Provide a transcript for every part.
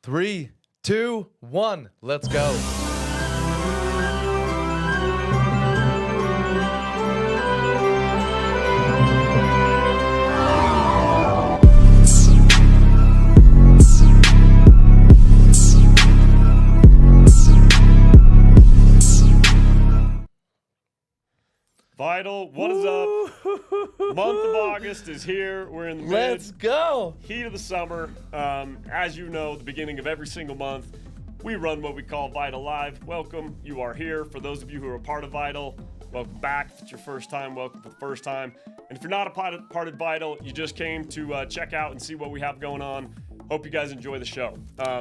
3, 2, 1. Let's go. VITL, what is up? Month of August is here. We're in the Let's go. heat of the summer. As you know, the beginning of every single month, we run what we call VITL Live. Welcome. You are here. For those of you who are a part of VITL, welcome back. If it's your first time, welcome for the first time. And if you're not a part of VITL, you just came to check out and see what we have going on. Hope you guys enjoy the show.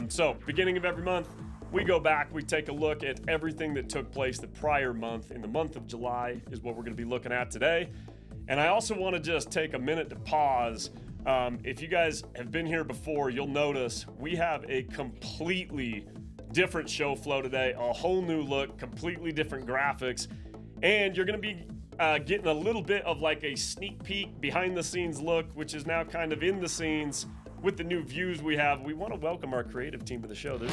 So, beginning of every month, we go back, we take a look at everything that took place the prior month. In the month of July is what we're going to be looking at today. And I also want to just take a minute to pause. If you guys have been here before, you'll notice we have a completely different show flow today, a whole new look, completely different graphics. And you're going to be getting a little bit of like a sneak peek behind the scenes look, which is now kind of in the scenes. With the new views we have, we want to welcome our creative team to the show. Thank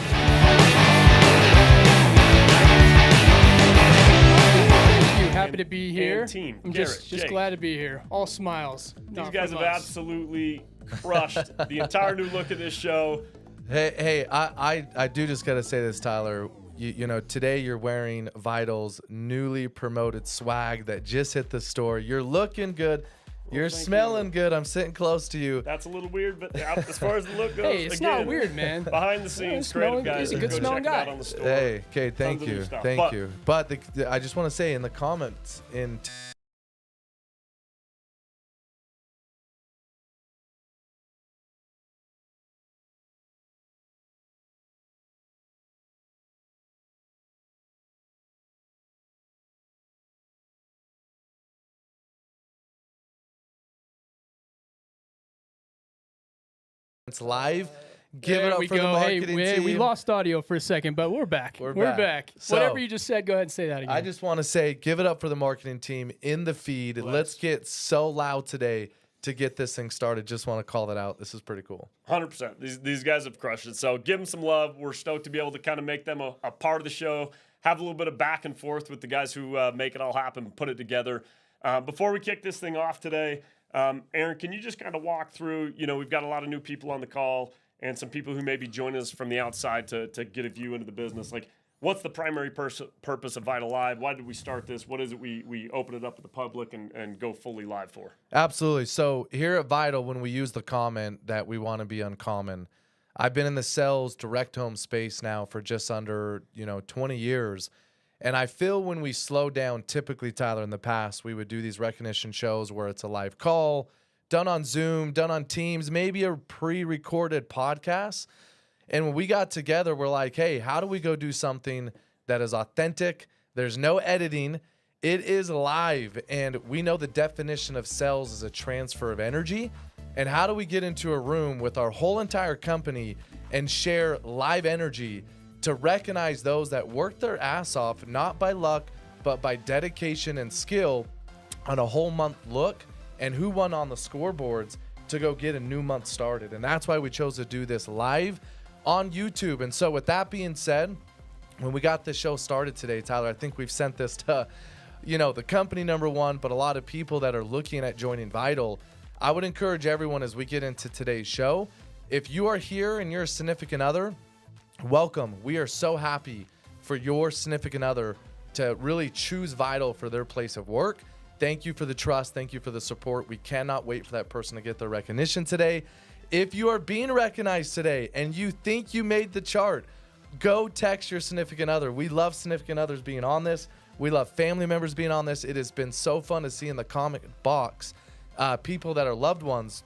you. Happy to be here. Team. I'm Garrett, just Jake. glad to be here. All smiles. These guys have absolutely crushed the entire new look of this show. Hey, I do just gotta say this, Tyler. You know, today you're wearing VITL's newly promoted swag that just hit the store. You're looking good. You're smelling good. I'm sitting close to you. That's a little weird, but as far as the look goes, Hey, it's again, not weird, man. Behind the scenes, creative guys, he's a good go smelling check it out guy. on the store. Hey, okay, thank Tons of new you, stuff. thank you. But I just want to say in the comments it's live. Give it up for the marketing team. We lost audio for a second, but we're back. We're back. So, whatever you just said, go ahead and say that again. I just want to say, give it up for the marketing team in the feed. Let's get so loud today to get this thing started. Just want to call that out. This is pretty cool. 100%. These guys have crushed it. So give them some love. We're stoked to be able to kind of make them a part of the show, have a little bit of back and forth with the guys who make it all happen, put it together. Before we kick this thing off today, Aaron, can you just kind of walk through, we've got a lot of new people on the call and some people who may be joining us from the outside to get a view into the business. Like, what's the primary purpose of VITL Live? Why did we start this? What is it we open it up to the public and go fully live for? Absolutely. So here at VITL, when we use the comment that we want to be uncommon, I've been in the sales direct home space now for just under, 20 years. And I feel when we slow down, typically, Tyler, in the past, we would do these recognition shows where it's a live call, done on Zoom, done on Teams, maybe a pre-recorded podcast. And when we got together, we're like, hey, how do we go do something that is authentic? There's no editing. It is live. And we know the definition of sales is a transfer of energy. And how do we get into a room with our whole entire company and share live energy to recognize those that work their ass off, not by luck, but by dedication and skill on a whole month look and who won on the scoreboards to go get a new month started. And that's why we chose to do this live on YouTube. And so with that being said, when we got this show started today, Tyler, I think we've sent this to, the company number one, but a lot of people that are looking at joining VITL. I would encourage everyone as we get into today's show, if you are here and you're a significant other, welcome. We are so happy for your significant other to really choose VITL for their place of work. Thank you for the trust. Thank you for the support. We cannot wait for that person to get their recognition today. If you are being recognized today and you think you made the chart, go text your significant other. We love significant others being on this. We love family members being on this. It has been so fun to see in the comment box people that are loved ones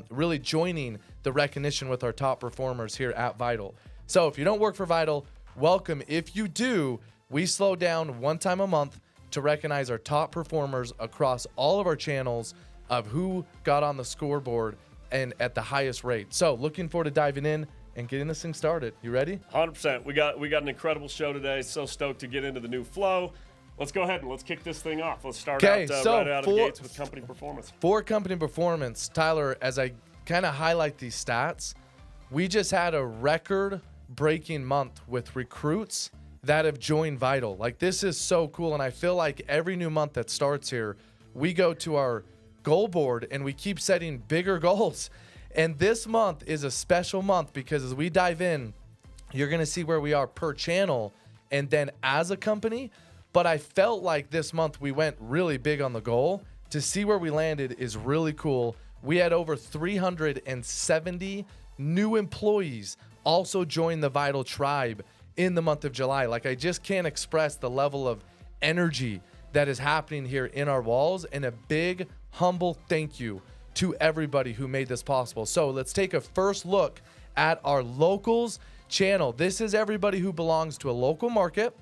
really joining the recognition with our top performers here at VITL. So if you don't work for VITL, welcome. If you do, we slow down one time a month to recognize our top performers across all of our channels of who got on the scoreboard and at the highest rate. So looking forward to diving in and getting this thing started. You ready? 100%. We got an incredible show today. So stoked to get into the new flow. Let's go ahead and let's kick this thing off. Let's start out right out of the gates with company performance. For company performance, Tyler, as I kind of highlight these stats, we just had a record-breaking month with recruits that have joined VITL. Like, this is so cool, and I feel like every new month that starts here, we go to our goal board and we keep setting bigger goals. And this month is a special month because as we dive in, you're going to see where we are per channel and then as a company. But I felt like this month we went really big on the goal. To see where we landed is really cool. We had over 370 new employees also join the VITL tribe in the month of July. Like, I just can't express the level of energy that is happening here in our walls, and a big, humble thank you to everybody who made this possible. So let's take a first look at our locals channel. This is everybody who belongs to a local market,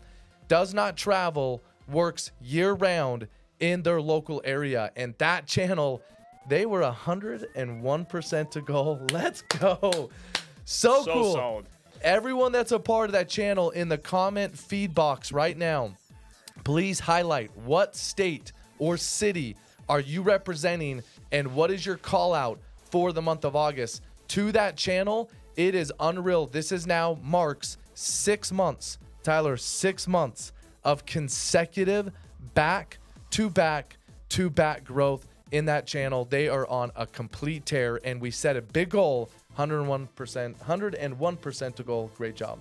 does not travel, works year-round in their local area. And that channel, they were 101% to goal. Let's go. So cool. Solid. Everyone that's a part of that channel, in the comment feed box right now, please highlight what state or city are you representing and what is your call out for the month of August to that channel. It is unreal. This is now marks 6 months, Tyler, 6 months of consecutive back-to-back growth in that channel. They are on a complete tear, and we set a big goal, 101% to goal. Great job.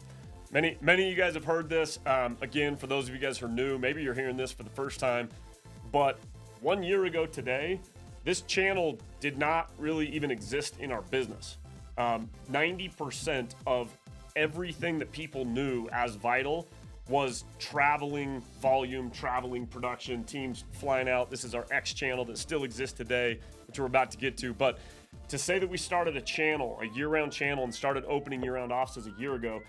Many of you guys have heard this. Again, for those of you guys who are new, maybe you're hearing this for the first time, but 1 year ago today, this channel did not really even exist in our business. 90% of everything that people knew as VITL was traveling volume, traveling production, teams flying out. This is our X channel that still exists today, which we're about to get to. But to say that we started a channel, a year-round channel, and started opening year-round offices a year ago,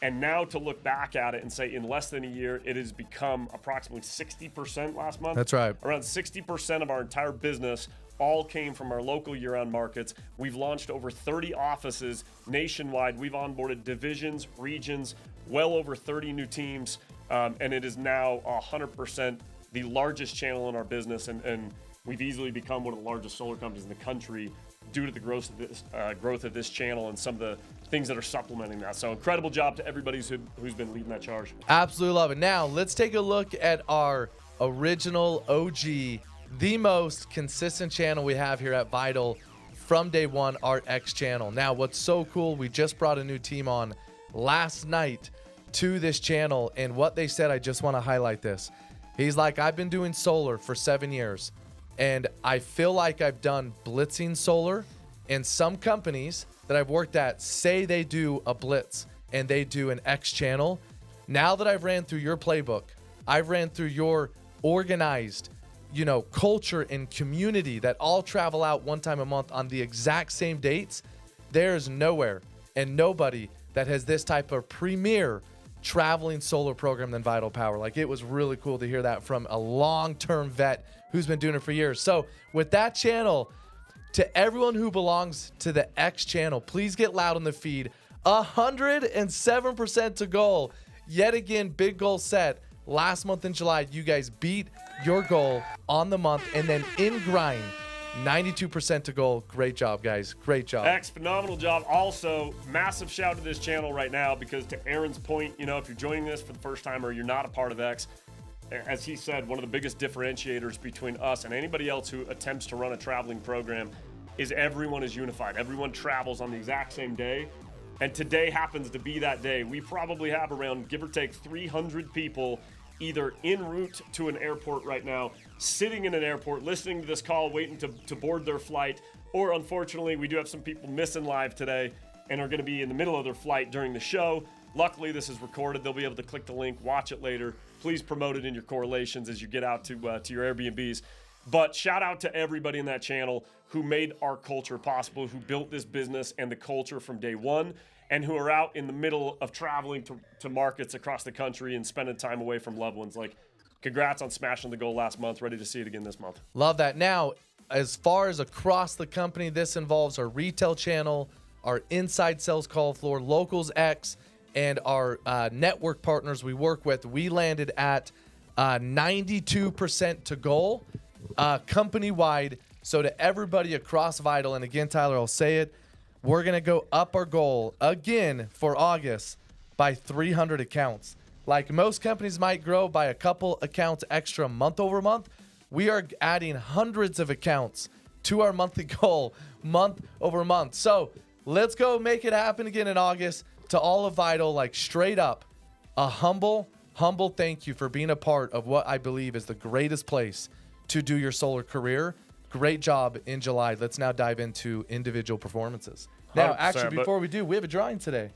and now to look back at it and say in less than a year, it has become approximately 60% last month. That's right. Around 60% of our entire business all came from our local year-round markets. We've launched over 30 offices nationwide. We've onboarded divisions, regions, well over 30 new teams, and it is now 100% the largest channel in our business, and we've easily become one of the largest solar companies in the country due to the growth of this channel and some of the things that are supplementing that. So incredible job to everybody who's been leading that charge. Absolutely love it. Now let's take a look at our original OG, the most consistent channel we have here at VITL from day one, our X channel. Now what's so cool, we just brought a new team on last night to this channel, and what they said, I just want to highlight this. He's like, I've been doing solar for 7 years, and I feel like I've done blitzing solar, and some companies that I've worked at say they do a blitz and they do an X channel. Now that I've ran through your playbook, I've ran through your organized, culture and community that all travel out one time a month on the exact same dates. There's nowhere and nobody that has this type of premier traveling solar program than VITL Power. Like, it was really cool to hear that from a long-term vet who's been doing it for years. So with that channel, to everyone who belongs to the X channel, please get loud on the feed. 107% to goal. Yet again, big goal set. Last month in July, you guys beat your goal on the month, and then in grind, 92% to goal. Great job, guys. Great job. X, phenomenal job. Also, massive shout to this channel right now, because to Aaron's point, if you're joining this for the first time or you're not a part of X, as he said, one of the biggest differentiators between us and anybody else who attempts to run a traveling program is everyone is unified. Everyone travels on the exact same day, and today happens to be that day. We probably have around, give or take, 300 people either en route to an airport right now, sitting in an airport, listening to this call, waiting to board their flight, or unfortunately, we do have some people missing live today and are going to be in the middle of their flight during the show. Luckily, this is recorded. They'll be able to click the link, watch it later. Please promote it in your correlations as you get out to your Airbnbs. But shout out to everybody in that channel who made our culture possible, who built this business and the culture from day one, and who are out in the middle of traveling to markets across the country and spending time away from loved ones. Like, congrats on smashing the goal last month. Ready to see it again this month. Love that. Now, as far as across the company, this involves our retail channel, our inside sales call floor, Locals X, and our network partners we work with. We landed at 92% to goal company-wide. So to everybody across VITL, and again, Tyler, I'll say it, we're going to go up our goal again for August by 300 accounts. Like most companies might grow by a couple accounts extra month over month, we are adding hundreds of accounts to our monthly goal month over month. So let's go make it happen again in August. To all of VITL, like straight up, a humble thank you for being a part of what I believe is the greatest place to do your solar career. Great job in July. Let's now dive into individual performances. Now, actually, before we do, we have a drawing today.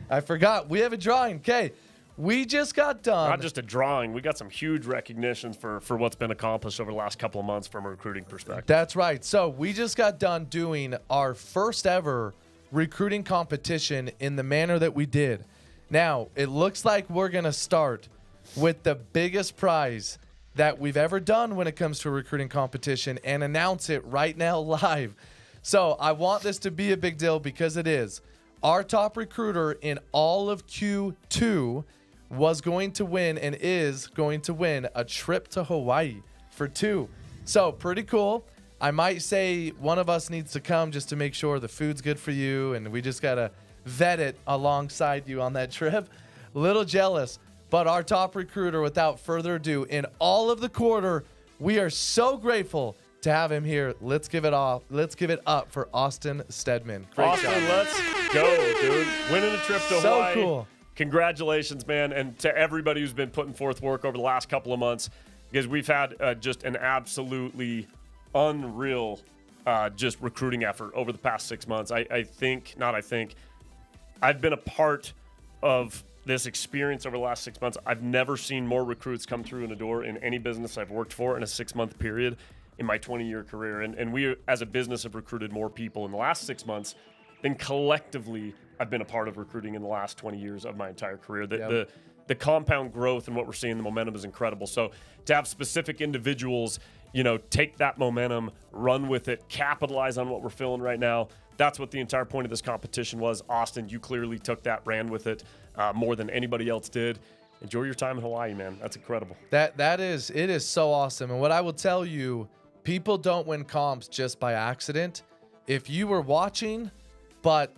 I forgot. We have a drawing. Okay. We just got done. Not just a drawing. We got some huge recognitions for what's been accomplished over the last couple of months from a recruiting perspective. That's right. So we just got done doing our first ever recruiting competition in the manner that we did. Now, it looks like we're going to start with the biggest prize that we've ever done when it comes to a recruiting competition and announce it right now live. So I want this to be a big deal because it is. Our top recruiter in all of Q2 was going to win and is going to win a trip to Hawaii for 2. So pretty cool. I might say one of us needs to come just to make sure the food's good for you, and we just got to vet it alongside you on that trip. Little jealous, but our top recruiter, without further ado, in all of the quarter, we are so grateful to have him here. Let's give it up for Austin Stedman. Great Austin, job. let's go, dude. Winning a trip to Hawaii. So cool. Congratulations, man, and to everybody who's been putting forth work over the last couple of months, because we've had just an absolutely unreal just recruiting effort over the past 6 months. I've been a part of this experience over the last 6 months. I've never seen more recruits come through in the door in any business I've worked for in a 6-month period in my 20-year career. And we, as a business, have recruited more people in the last 6 months than collectively I've been a part of recruiting in the last 20 years of my entire career. The compound growth and what we're seeing, the momentum is incredible. So to have specific individuals, take that momentum, run with it, capitalize on what we're feeling right now. That's what the entire point of this competition was. Austin, you clearly took that, ran with it more than anybody else did. Enjoy your time in Hawaii, man. That's incredible. It is so awesome. And what I will tell you, people don't win comps just by accident. If you were watching, but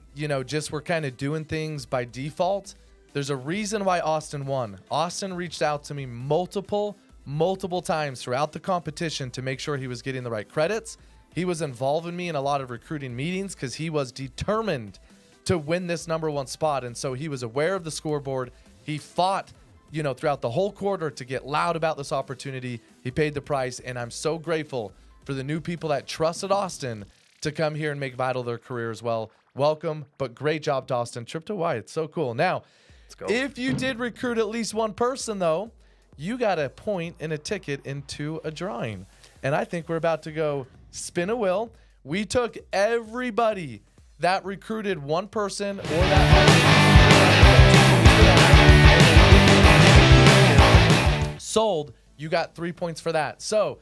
just were kind of doing things by default, there's a reason why Austin won. Austin reached out to me multiple times throughout the competition to make sure he was getting the right credits. He was involving me in a lot of recruiting meetings because he was determined to win this #1 spot. And so he was aware of the scoreboard. He fought, throughout the whole quarter to get loud about this opportunity. He paid the price. And I'm so grateful for the new people that trusted Austin to come here and make VITL their career as well. Welcome, but great job, Austin. Trip to Hawaii. It's so cool. Now, let's go. If you did recruit at least one person, though, you got a point and a ticket into a drawing. And I think we're about to go spin a wheel. We took everybody that recruited one person or that sold. You got 3 points for that. So,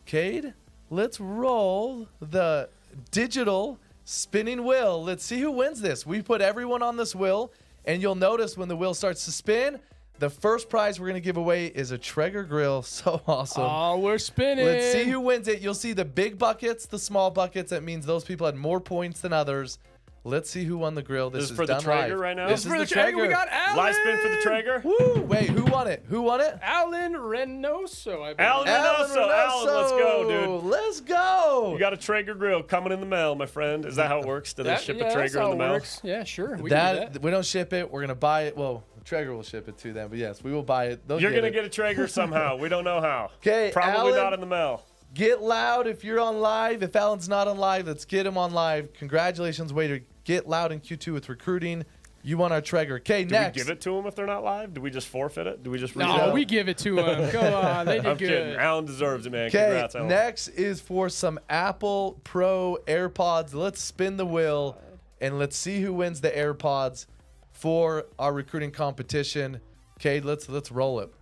Cade, let's roll the digital spinning wheel. Let's see who wins this. We put everyone on this wheel, and you'll notice when the wheel starts to spin, the first prize we're going to give away is a Traeger grill. So awesome. Oh, we're spinning. Let's see who wins it. You'll see the big buckets, the small buckets. That means those people had more points than others. Let's see who won the grill. This is for the done Traeger live. right now? This is for the Traeger. We got Alan. Live spin for the Traeger. Woo! Wait, who won it? Who won it? Alan Reynoso, I believe. Alan Reynoso. Alan, let's go, dude. Let's go. You got a Traeger grill coming in the mail, my friend. Is that how it works? Do they ship a Traeger in the mail? Works. Yeah, sure. We can do that. We don't ship it. We're going to buy it. Well, Traeger will ship it to them. But yes, we will buy it. You're going to get a Traeger somehow. We don't know how. Okay, Probably Alan, not in the mail. Get loud if you're on live. If Alan's not on live, let's get him on live. Congratulations, way to get loud in Q2 with recruiting. You won our Traeger. Okay, next. Do we give it to them if they're not live? Do we just forfeit it? Do we just read it No, out? we give it to them. Go on. They did I'm good. kidding. Alan deserves it, man. Okay, Congrats, Alan. next is for some Apple Pro AirPods. Let's spin the wheel, and let's see who wins the AirPods for our recruiting competition. Okay, let's roll it.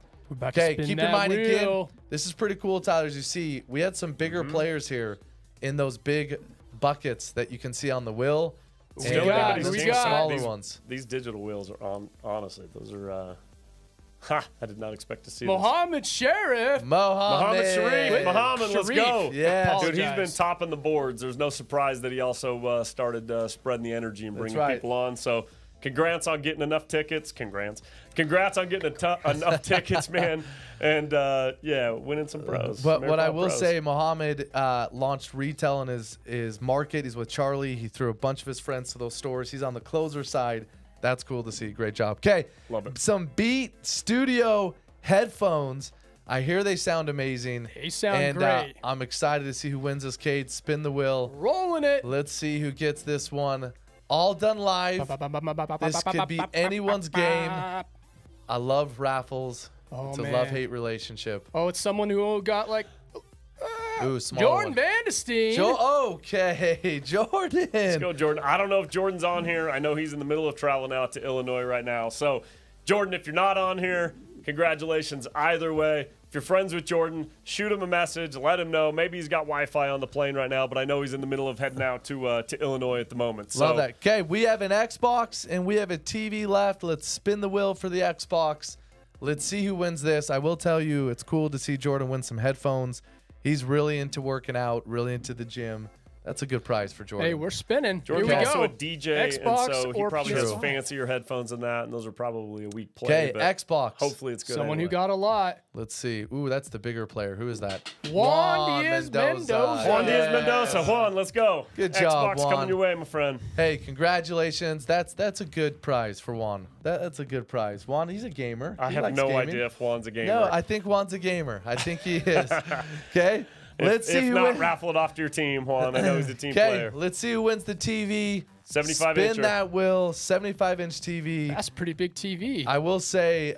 Okay, keep in mind again, this is pretty cool, Tyler. As you see, we had some bigger players here in those big buckets that you can see on the wheel. We got smaller ones. These digital wheels are honestly, those are Ha! I did not expect to see Mohammed Sheriff. Mohammed Sharif. Mohammed, let's go. Yeah. Dude, he's been topping the boards. There's no surprise that he also started spreading the energy and bringing people on. So congrats on getting enough tickets. Congrats on getting enough tickets, man. And, winning some pros. But what I will say, Mohammed launched retail in his market. He's with Charlie. He threw a bunch of his friends to those stores. He's on the closer side. That's cool to see. Great job. Okay. Love it. Some Beat Studio headphones. I hear they sound amazing. They sound great. I'm excited to see who wins this, Cade. Spin the wheel. Rolling it. Let's see who gets this one. All done live. This could be anyone's game. I love raffles. It's a love-hate relationship. Oh, it's someone who got like small Jordan one. Vanderstein. Okay, Jordan. Let's go, Jordan. I don't know if Jordan's on here. I know he's in the middle of traveling out to Illinois right now. So, Jordan, if you're not on here, congratulations either way. If you're friends with Jordan, shoot him a message. Let him know. Maybe he's got Wi-Fi on the plane right now, but I know he's in the middle of heading out to Illinois at the moment. So. Love that. Okay, we have an Xbox and we have a TV left. Let's spin the wheel for the Xbox. Let's see who wins this. I will tell you, it's cool to see Jordan win some headphones. He's really into working out, really into the gym. That's a good prize for Jordan. Hey, we're spinning. Jordan's Here we also go. a DJ, Xbox and so he probably has PS5. fancier headphones than that, and those are probably a weak play. Okay, but Xbox. hopefully it's good. Someone anyway. who got a lot. Let's see. Ooh, that's the bigger player. Who is that? Juan Diaz Mendoza. Juan Diaz Mendoza. Juan, let's go. Good job, Xbox Juan. coming your way, my friend. Hey, congratulations. That's a good prize for Juan. That's a good prize. Juan, he's a gamer. I He have likes no gaming. idea if Juan's a gamer. No, I think Juan's a gamer. I think he is. Okay. Let's see if who not, wins. raffle it off to your team, Juan. I know he's a team Okay, player. let's see who wins the TV. 75 Spin incher. that wheel. 75-inch TV. That's a pretty big TV. I will say,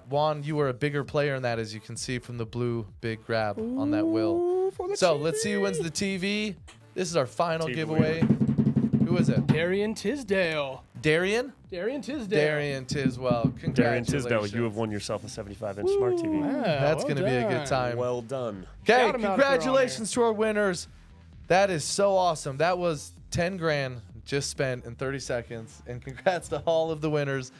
Juan, you were a bigger player in that, as you can see from the blue big grab on that wheel. So let's see who wins the TV. This is our final TV giveaway. Who is it? Darian Tisdale. Darian? Darian Tisdale. Darian Tiswell. Darren Congratulations. Tisdale, you have won yourself a 75-inch smart TV. Yeah, That's well going to be a good done. time. Well done. Okay, Shout 'em out if they're on congratulations to our winners. That is so awesome. That was 10 grand just spent in 30 seconds. And congrats to all of the winners.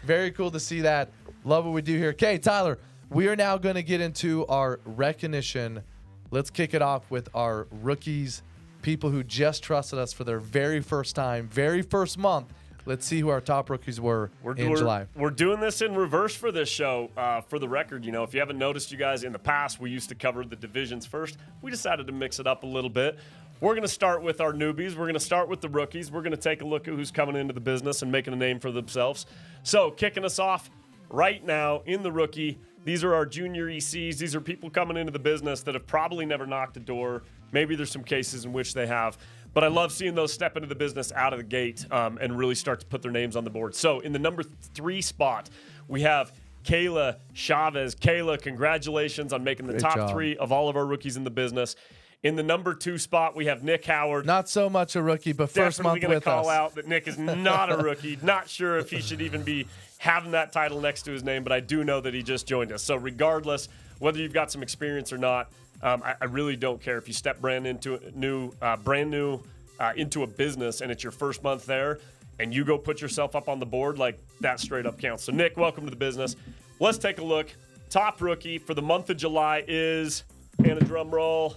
Very cool to see that. Love what we do here. Okay, Tyler, we are now going to get into our recognition. Let's kick it off with our rookies, people who just trusted us for their very first time, very first month. Let's see who our top rookies were in July. We're doing this in reverse for this show. For the record, you know, if you haven't noticed, you guys, in the past, we used to cover the divisions first. We decided to mix it up a little bit. We're going to start with our newbies. We're going to start with the rookies. We're going to take a look at who's coming into the business and making a name for themselves. So, kicking us off right now in the rookie, these are our junior ECs. These are people coming into the business that have probably never knocked a door. Maybe there's some cases in which they have. But I love seeing those step into the business out of the gate and really start to put their names on the board. So in the number 3 spot, we have Kayla Chavez. Kayla, congratulations on making the Great top job. 3 of all of our rookies in the business. In the number 2 spot, we have Nick Howard. Not so much a rookie, but first Definitely month going to with call us. out that Nick is not a rookie. Not sure if he should even be having that title next to his name, but I do know that he just joined us. So regardless, whether you've got some experience or not, I really don't care if you step brand new into a business and it's your first month there and you go put yourself up on the board, like that straight up counts. So Nick, welcome to the business. Let's take a look. Top rookie for the month of July is, and a drum roll,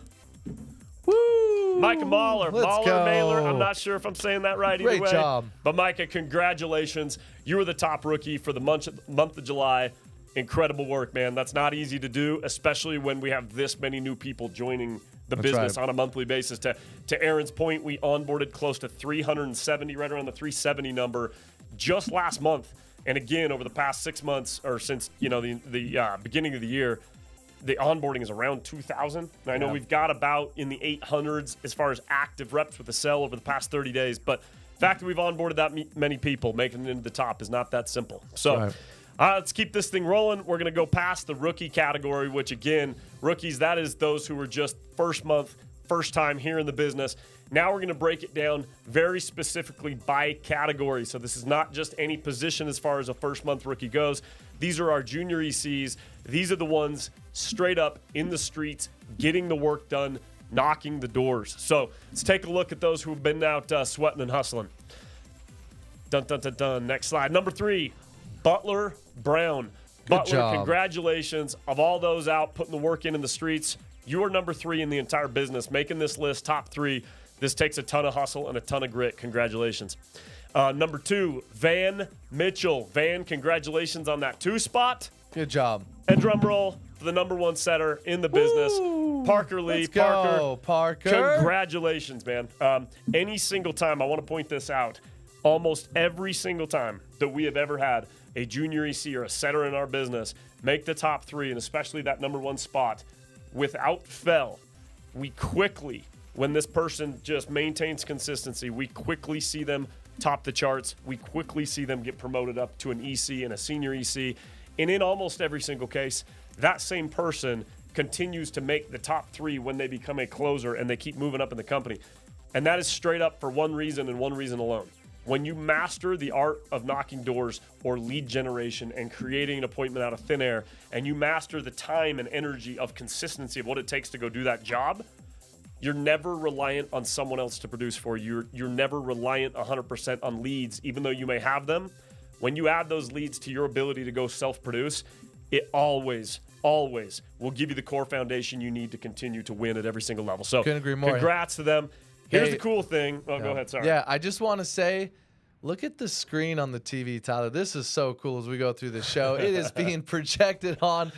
Woo! Micah Mahler. Let's Mahler, go. Mailer. I'm not sure if I'm saying that right either Great way. job. But Micah, congratulations. You were the top rookie for the month of July. Incredible work, man. That's not easy to do, especially when we have this many new people joining the business right. on a monthly basis. To Aaron's point, we onboarded close to 370, right around the 370 number just last month. And again, over the past 6 months, or since the beginning of the year, the onboarding is around 2,000. And I know we've got about in the 800s as far as active reps with the cell over the past 30 days. But the fact that we've onboarded that many people, making it into the top, is not that simple. So Right. let's keep this thing rolling. We're going to go past the rookie category, which, again, rookies, that is those who were just first month, first time here in the business. Now we're going to break it down very specifically by category. So this is not just any position as far as a first month rookie goes. These are our junior ECs. These are the ones straight up in the streets, getting the work done, knocking the doors. So let's take a look at those who have been out sweating and hustling. Dun, dun, dun, dun. Next slide. Number 3, Butler Brown. Butler, job. congratulations. Of all those out putting the work in the streets, you are number 3 in the entire business, making this list top 3. This takes a ton of hustle and a ton of grit. Congratulations. Number 2, Van Mitchell. Van, congratulations on that 2 spot. Good job. And drum roll for the number 1 setter in the business, Parker Lee. Let's go, Parker. Congratulations, man. Any single time, I want to point this out, almost every single time that we have ever had a junior EC or a setter in our business make the top 3, and especially that number 1 spot, without fail, we quickly, when this person just maintains consistency, we quickly see them top the charts. We quickly see them get promoted up to an EC and a senior EC. And in almost every single case, that same person continues to make the top 3 when they become a closer and they keep moving up in the company. And that is straight up for one reason and one reason alone. When you master the art of knocking doors or lead generation and creating an appointment out of thin air, and you master the time and energy of consistency of what it takes to go do that job, you're never reliant on someone else to produce for you. You're never reliant 100% on leads, even though you may have them. When you add those leads to your ability to go self-produce, it always will give you the core foundation you need to continue to win at every single level. So Couldn't agree more. Congrats to them. Here's Hey, the cool thing. Oh, go ahead. Sorry. Yeah, I just want to say, look at the screen on the TV, Tyler. This is so cool as we go through the show. It is being projected on.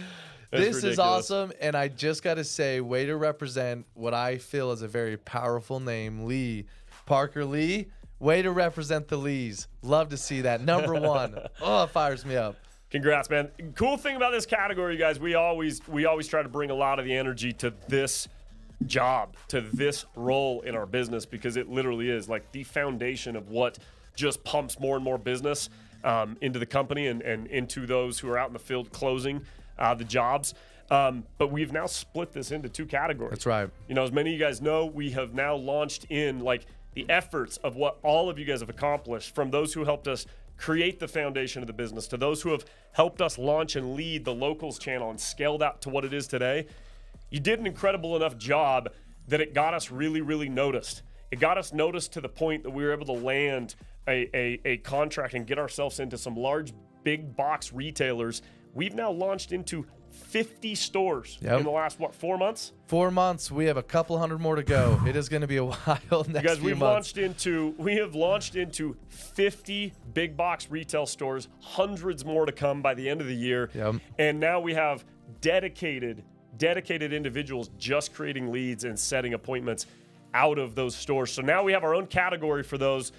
This is ridiculous. awesome. And I just got to say, way to represent what I feel is a very powerful name, Lee. Parker Lee, way to represent the Lees. Love to see that. Number 1. Oh, it fires me up. Congrats, man. Cool thing about this category, you guys, we always try to bring a lot of the energy to this job, to this role in our business, because it literally is like the foundation of what just pumps more and more business into the company and into those who are out in the field closing the jobs. But we've now split this into 2 categories. That's right. You know, as many of you guys know, we have now launched in like the efforts of what all of you guys have accomplished, from those who helped us create the foundation of the business to those who have helped us launch and lead the locals channel and scale that to what it is today. You did an incredible enough job that it got us really, really noticed. It got us noticed to the point that we were able to land a contract and get ourselves into some large, big box retailers. We've now launched into 50 stores in the last, 4 months? 4 months. We have a couple hundred more to go. It is going to be a wild next Guys, few we have launched into 50 big box retail stores, hundreds more to come by the end of the year. Yep. And now we have dedicated individuals just creating leads and setting appointments out of those stores. So now we have our own category for those.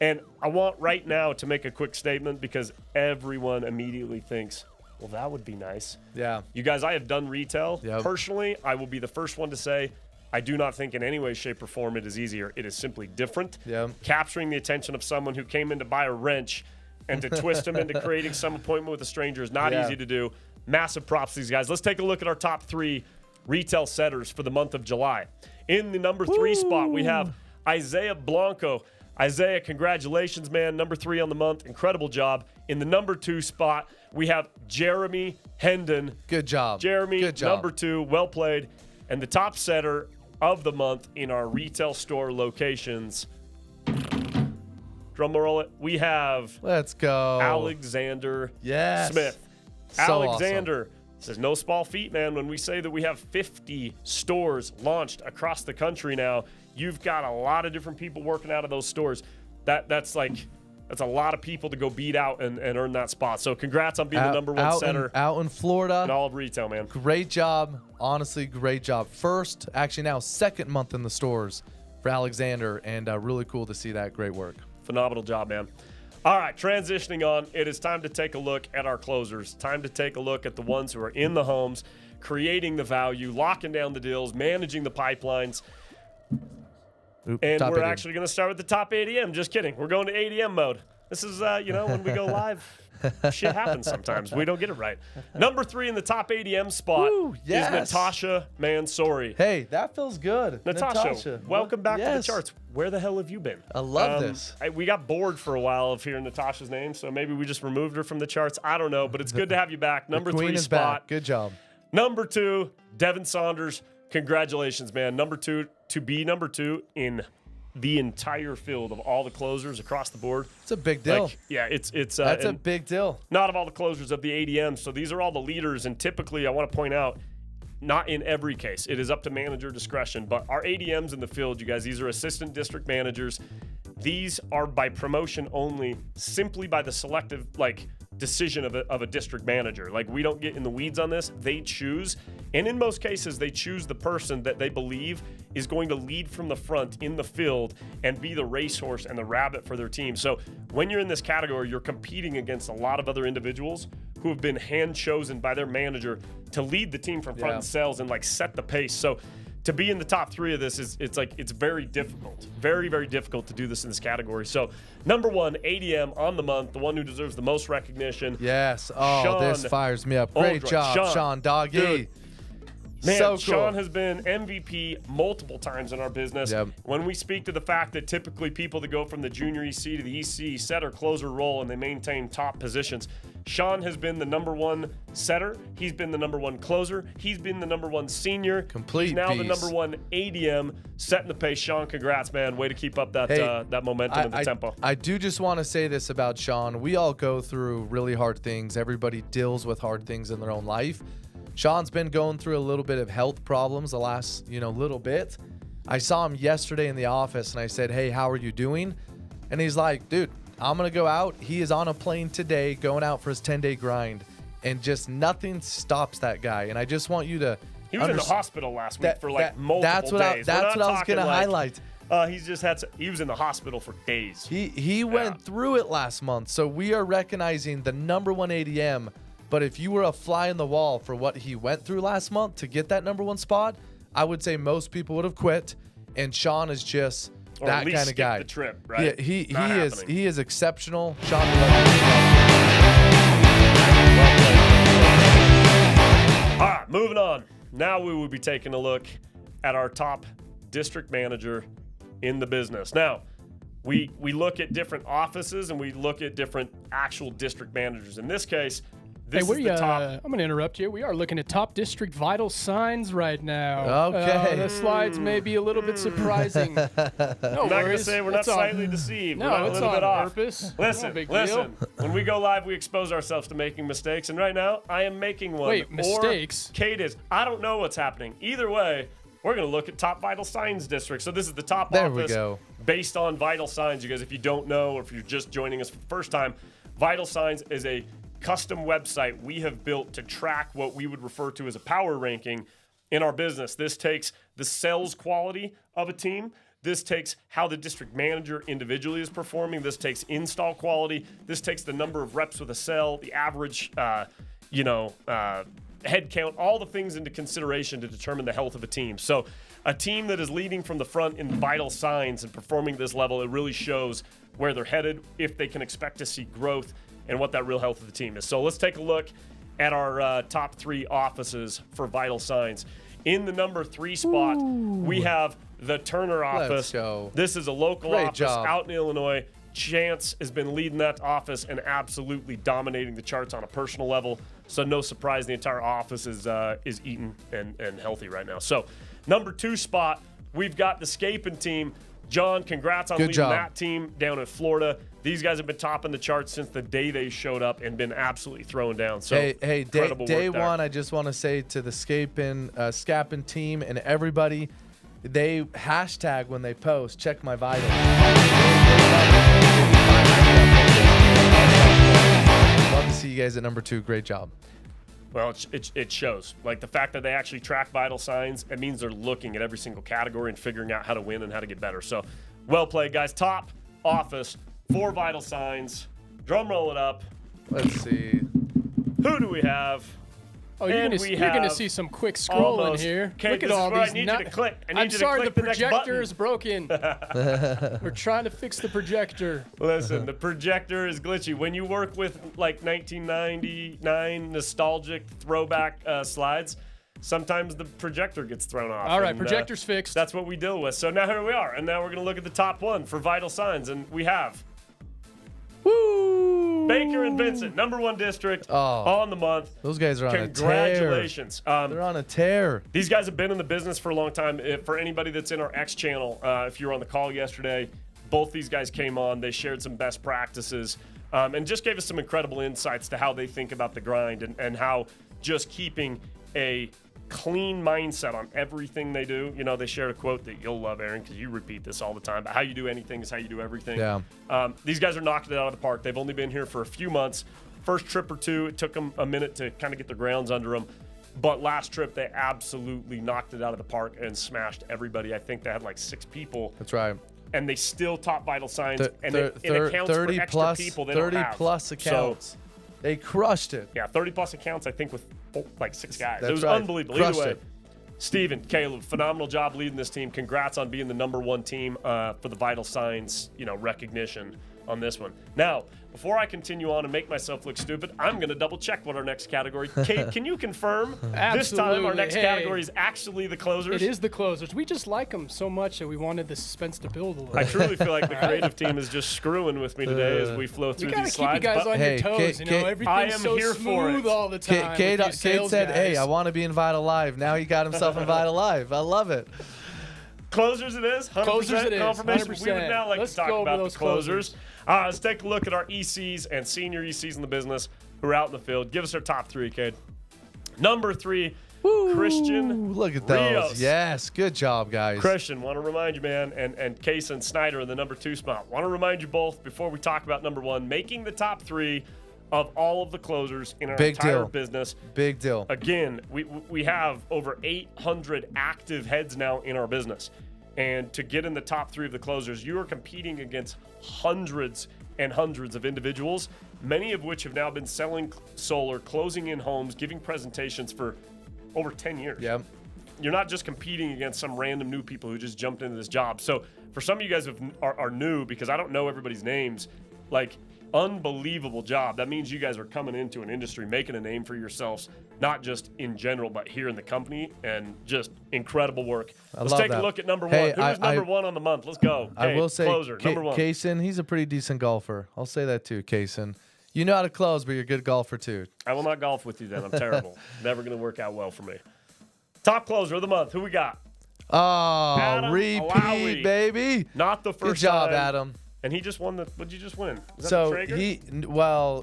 And I want right now to make a quick statement, because everyone immediately thinks, well, that would be nice. Yeah. You guys, I have done retail. Yep. Personally, I will be the first one to say, I do not think in any way, shape, or form it is easier. It is simply different. Yep. Capturing the attention of someone who came in to buy a wrench and to twist them into creating some appointment with a stranger is not easy to do. Massive props to these guys. Let's take a look at our top 3 retail setters for the month of July. In the number 3 spot, we have Isaiah Blanco. Isaiah, congratulations, man. Number 3 on the month. Incredible job. In the number 2 spot, we have Jeremy Hendon. Good job. Jeremy, Good job. number 2. Well played. And the top setter of the month in our retail store locations. Drum roll it. We have Let's go. Alexander Yes. Smith. So Alexander. This is no small feat, man. When we say that we have 50 stores launched across the country now, you've got a lot of different people working out of those stores. That's a lot of people to go beat out and earn that spot. So congrats on being the number 1 setter out in Florida. in all of retail, man. Great job. Honestly, great job. Second month in the stores for Alexander, and really cool to see that. Great work. Phenomenal job, man. All right, transitioning on, it is time to take a look at our closers. Time to take a look at the ones who are in the homes, creating the value, locking down the deals, managing the pipelines. And we're actually going to start with the top ADM. Just kidding. We're going to ADM mode. This is, when we go live, shit happens sometimes. We don't get it right. Number 3 in the top ADM spot is Natasha Mansouri. Hey, that feels good. Natasha, welcome back to the charts. Where the hell have you been? I love this. We got bored for a while of hearing Natasha's name, so maybe we just removed her from the charts. I don't know, but it's good to have you back. Number 3 spot. Back. Good job. Number 2, Devin Saunders. Congratulations, man. Number 2, to be number 2 in the entire field of all the closers across the board. It's a big deal. It's That's a big deal. not of all the closers of the ADMs. So these are all the leaders, and typically I want to point out, not in every case. It is up to manager discretion, but our ADMs in the field, you guys, these are assistant district managers. These are by promotion only, simply by the selective decision of a district manager. We don't get in the weeds on this. They choose, and in most cases, they choose the person that they believe is going to lead from the front in the field and be the racehorse and the rabbit for their team. So when you're in this category, you're competing against a lot of other individuals who have been hand chosen by their manager to lead the team from front and sales and set the pace. So to be in the top 3 of this it's very difficult, very, very difficult to do this in this category. So number 1, ADM on the month, the one who deserves the most recognition. Yes. Oh, Sean this fires me up. Great Oldroyd. job, Sean Doggy. Dude, man, so cool. Sean has been MVP multiple times in our business. Yep. When we speak to the fact that typically people that go from the junior EC to the EC setter closer role and they maintain top positions, Sean has been the number 1 setter. He's been the number 1 closer. He's been the number 1 senior. Complete He's now the beast. number 1 ADM, setting the pace. Sean, congrats, man. Way to keep up that that momentum and the tempo. I do just want to say this about Sean. We all go through really hard things. Everybody deals with hard things in their own life. Sean's been going through a little bit of health problems the last, little bit. I saw him yesterday in the office and I said, "Hey, how are you doing?" And he's like, "Dude, I'm going to go out." He is on a plane today going out for his 10-day grind, and just nothing stops that guy. And I just want you to He was in the hospital last week for multiple days. That's what I was going to highlight. He was in the hospital for days. He went through it last month. So we are recognizing the number 1 ADM. But if you were a fly in the wall for what he went through last month to get that number 1 spot, I would say most people would have quit. And Sean is just Or that at least kind of skip guy. the trip, right? Yeah, he Not is happening. he is exceptional. Sean. All right, moving on. Now we will be taking a look at our top district manager in the business. Now, we look at different offices and we look at different actual district managers. In this case, this is the top. I'm going to interrupt you. We are looking at top district vital signs right now. Okay. The slides may be a little bit surprising. No I'm not going to worries. say we're not It's on- slightly deceived. No, we're not a it's little on bit off. purpose. Listen, No big listen. deal. When we go live, we expose ourselves to making mistakes. And right now, I am making one. Wait, mistakes? Or Kate is. I don't know what's happening. Either way, we're going to look at top vital signs district. So this is the top There office we go. based on vital signs. You guys, if you don't know, or if you're just joining us for the first time, Vital Signs is a custom website we have built to track what we would refer to as a power ranking in our business. This takes the sales quality of a team. This takes how the district manager individually is performing. This takes install quality. This takes the number of reps with a sale, the average, head count, all the things into consideration to determine the health of a team. So a team that is leading from the front in vital signs and performing at this level, it really shows where they're headed, if they can expect to see growth, and what that real health of the team is. So let's take a look at our top 3 offices for vital signs. In the number 3 spot, we have the Turner office. Let's go. This is a local Great office job. out in Illinois. Chance has been leading that office and absolutely dominating the charts on a personal level. So no surprise, the entire office is eating and healthy right now. So number 2 spot, we've got the Scapin team. John, congrats on Good leading job. that team down in Florida. These guys have been topping the charts since the day they showed up and been absolutely throwing down. So Hey, incredible day work there. one, I just want to say to the Scapin team and everybody, they hashtag when they post, check my vitals. Love to see you guys at number 2. Great job. Well, it shows. Like the fact that they actually track vital signs, it means they're looking at every single category and figuring out how to win and how to get better. So well played, guys. Top office for vital signs. Drum roll it up. Let's see. Who do we have? Oh, you're And gonna we you're gonna have see some quick scrolling almost- here. Okay, Look this at is all where I these. need you to click. I need I'm you to sorry, click the the next projector button. is broken. We're trying to fix the projector. Listen, the projector is glitchy. When you work with like 1999 nostalgic throwback slides, sometimes the projector gets thrown off. All right, and, projector's fixed. That's what we deal with. So now here we are, and now we're going to look at the top one for vital signs, and we have Woo! Baker and Vincent, number 1 district on the month. Those guys are on a tear. Congratulations. They're on a tear. These guys have been in the business for a long time. For anybody that's in our X channel, if you were on the call yesterday, both these guys came on. They shared some best practices and just gave us some incredible insights to how they think about the grind and how just keeping a clean mindset on everything they do. You know, they shared a quote that you'll love, Aaron, because you repeat this all the time, but how you do anything is how you do everything. Yeah. These guys are knocking it out of the park. They've only been here for a few months. First trip or two, it took them a minute to kind of get their grounds under them. But last trip, they absolutely knocked it out of the park and smashed everybody. I think they had like 6 people. That's right. And they still top vital signs. It accounts 30 for extra plus, people they 30 don't have. plus accounts. So, they crushed it. yeah, 30 plus accounts, I think, with like 6 guys. That's It was right. unbelievable. Crushed Either way, it. Steven, Caleb, phenomenal job leading this team. Congrats on being the number 1 team for the vital signs, recognition on this one. Now, before I continue on and make myself look stupid, I'm going to double check what our next category. Kate, can you confirm this time our next category is actually the closers? It is the closers. We just like them so much that we wanted the suspense to build a little. I truly feel like the creative team is just screwing with me today as we flow through You gotta these keep you slides. guys but on your toes. Everything's I am so here for smooth it. all the time. Kate with you sales said, guys. hey, I want to be in Vital Live. Now he got himself in Vital Live. I love it. Closers it is. 100% Closers it is, confirmation. 100%. We would now like Let's to talk go over about the those closers. Let's take a look at our ECs and senior ECs in the business who are out in the field. Give us our top 3, Cade. Number 3, Christian Look at those. Rios. Yes, good job, guys. Christian, want to remind you, man, and Case and Snyder in the number 2 spot. Want to remind you both, before we talk about number 1, making the top 3 of all of the closers in our Big entire deal. business. Big deal. Again, we have over 800 active heads now in our business. And to get in the top 3 of the closers, you are competing against hundreds and hundreds of individuals, many of which have now been selling solar, closing in homes, giving presentations for over 10 years. Yep. You're not just competing against some random new people who just jumped into this job. So for some of you guys who are new, because I don't know everybody's names, like, unbelievable job. That means you guys are coming into an industry, making a name for yourselves, not just in general, but here in the company, and just incredible work. Let's take a look at number 1. Who's number 1 on the month? Let's go. I will say, closer, number 1. Kaysen, he's a pretty decent golfer. I'll say that too, Kaysen. You know how to close, but you're a good golfer too. I will not golf with you then. I'm terrible. Never going to work out well for me. Top closer of the month. Who we got? Oh, Adam repeat, Alawi. baby. Not the first Good job, time. Adam. And he just won the. What'd you just win? Was that So the Traeger?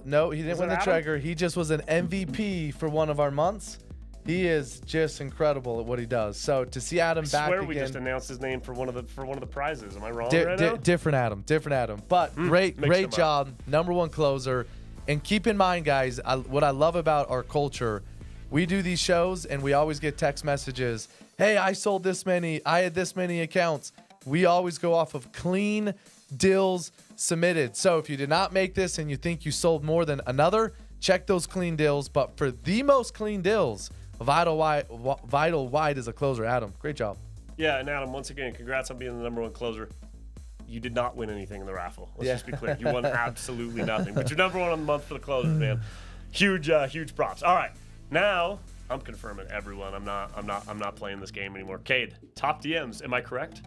no, he didn't win the Adam? Traeger. He just was an MVP for one of our months. He is just incredible at what he does. So to see Adam I back swear again, we just announced his name for one of the prizes. Am I wrong right now? different Adam. But great mixed them up. job, number 1 closer. And keep in mind, guys, what I love about our culture, we do these shows and we always get text messages. Hey, I sold this many. I had this many accounts. We always go off of clean deals submitted. So if you did not make this and you think you sold more than another, check those clean deals. But for the most clean deals, Vital Wide is a closer. Adam, great job. Yeah, and Adam, once again, congrats on being the number 1 closer. You did not win anything in the raffle. Let's just be clear. You won absolutely nothing. But you're number 1 on the month for the closers, man. Huge props. All right, now I'm confirming everyone. I'm not playing this game anymore. Cade, top DMs. Am I correct?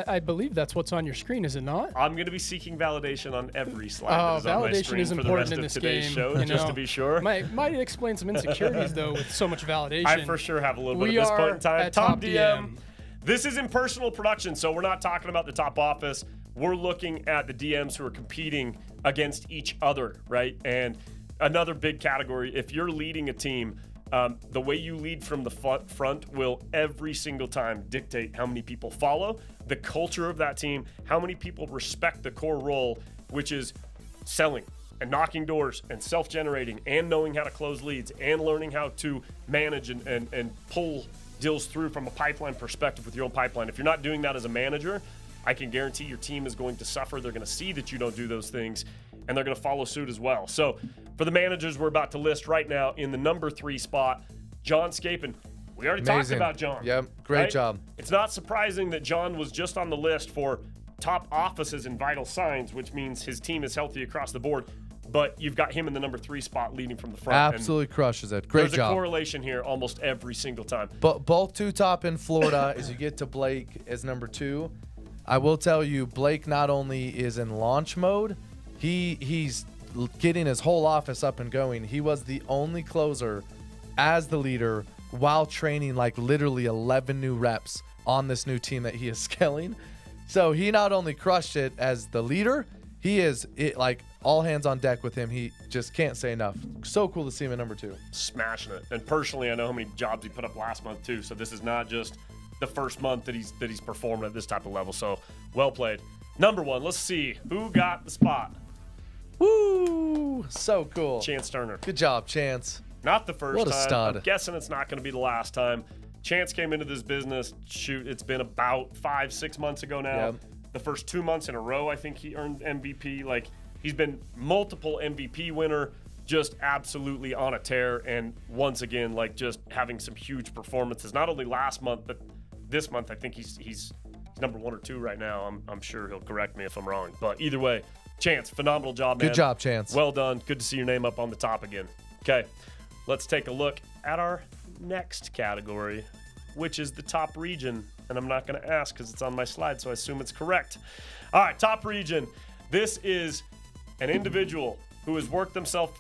I believe that's what's on your screen, is it not? I'm going to be seeking validation on every slide that is on my validation screen is for the important rest in of this today's game. show, just to be sure. Might explain some insecurities though with so much validation. I for sure have a little bit We at this point in are time. at Top top DM. DM. This is impersonal production, so we're not talking about the top office. We're looking at the DMs who are competing against each other, right? And another big category, if you're leading a team, the way you lead from the front will every single time dictate how many people follow, the culture of that team, how many people respect the core role, which is selling and knocking doors and self-generating and knowing how to close leads and learning how to manage and pull deals through from a pipeline perspective with your own pipeline. If you're not doing that as a manager, I can guarantee your team is going to suffer. They're going to see that you don't do those things, and they're going to follow suit as well. So for the managers we're about to list right now, in the number 3 spot, John Scapin. We already talked about John. Yep, great job. It's not surprising that John was just on the list for top offices in vital signs, which means his team is healthy across the board. But you've got him in the number 3 spot leading from the front. Absolutely crushes it. Great job. There's a correlation here almost every single time. But both 2 top in Florida as you get to Blake as number 2. I will tell you, Blake not only is in launch mode, he's getting his whole office up and going. He was the only closer as the leader while training like literally 11 new reps on this new team that he is scaling. So he not only crushed it as the leader, he is like all hands on deck with him. He just can't say enough. So cool to see him at number 2. Smashing it. And personally, I know how many jobs he put up last month too. So this is not just the first month that he's performing at this type of level. So well played. Number 1, let's see who got the spot. Woo! So cool. Chance Turner. Good job, Chance. Not the first What a time. stud. I'm guessing it's not going to be the last time. Chance came into this business, it's been about 5-6 months ago now. Yep. The first 2 months in a row, I think he earned MVP. Like, he's been multiple MVP winner, just absolutely on a tear. And once again, like, just having some huge performances. Not only last month, but this month. I think he's number 1 or 2 right now. I'm sure he'll correct me if I'm wrong. But either way, Chance, phenomenal job, man. Good job, Chance. Well done. Good to see your name up on the top again. Okay, let's take a look at our next category, which is the top region. And I'm not going to ask because it's on my slide, so I assume it's correct. All right, top region. This is an individual who has worked themselves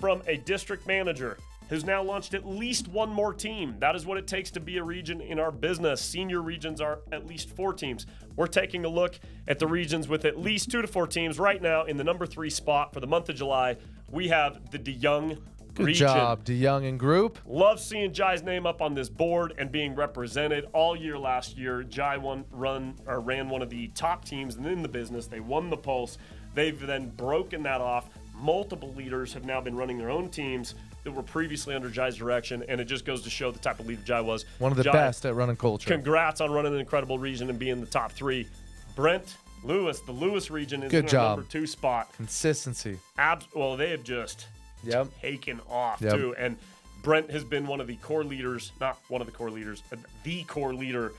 from a district manager, who's now launched at least one more team. That is what it takes to be a region in our business. Senior regions are at least 4 teams. We're taking a look at the regions with at least 2 to 4 teams. Right now, in the number 3 spot for the month of July, we have the DeYoung Good region. job, DeYoung and group. Love seeing Jai's name up on this board and being represented all year last year. Jai ran one of the top teams in the business. They won the Pulse. They've then broken that off. Multiple leaders have now been running their own teams that were previously under Jai's direction, and it just goes to show the type of leader Jai was. One of the Jai, best at running culture. Congrats on running an incredible region and being the top 3. Brent Lewis, the Lewis region is Good in job. our number 2 spot. Consistency. Well, they have just taken off Yep. too. And Brent has been one of the core leaders, not one of the core leaders, the core leader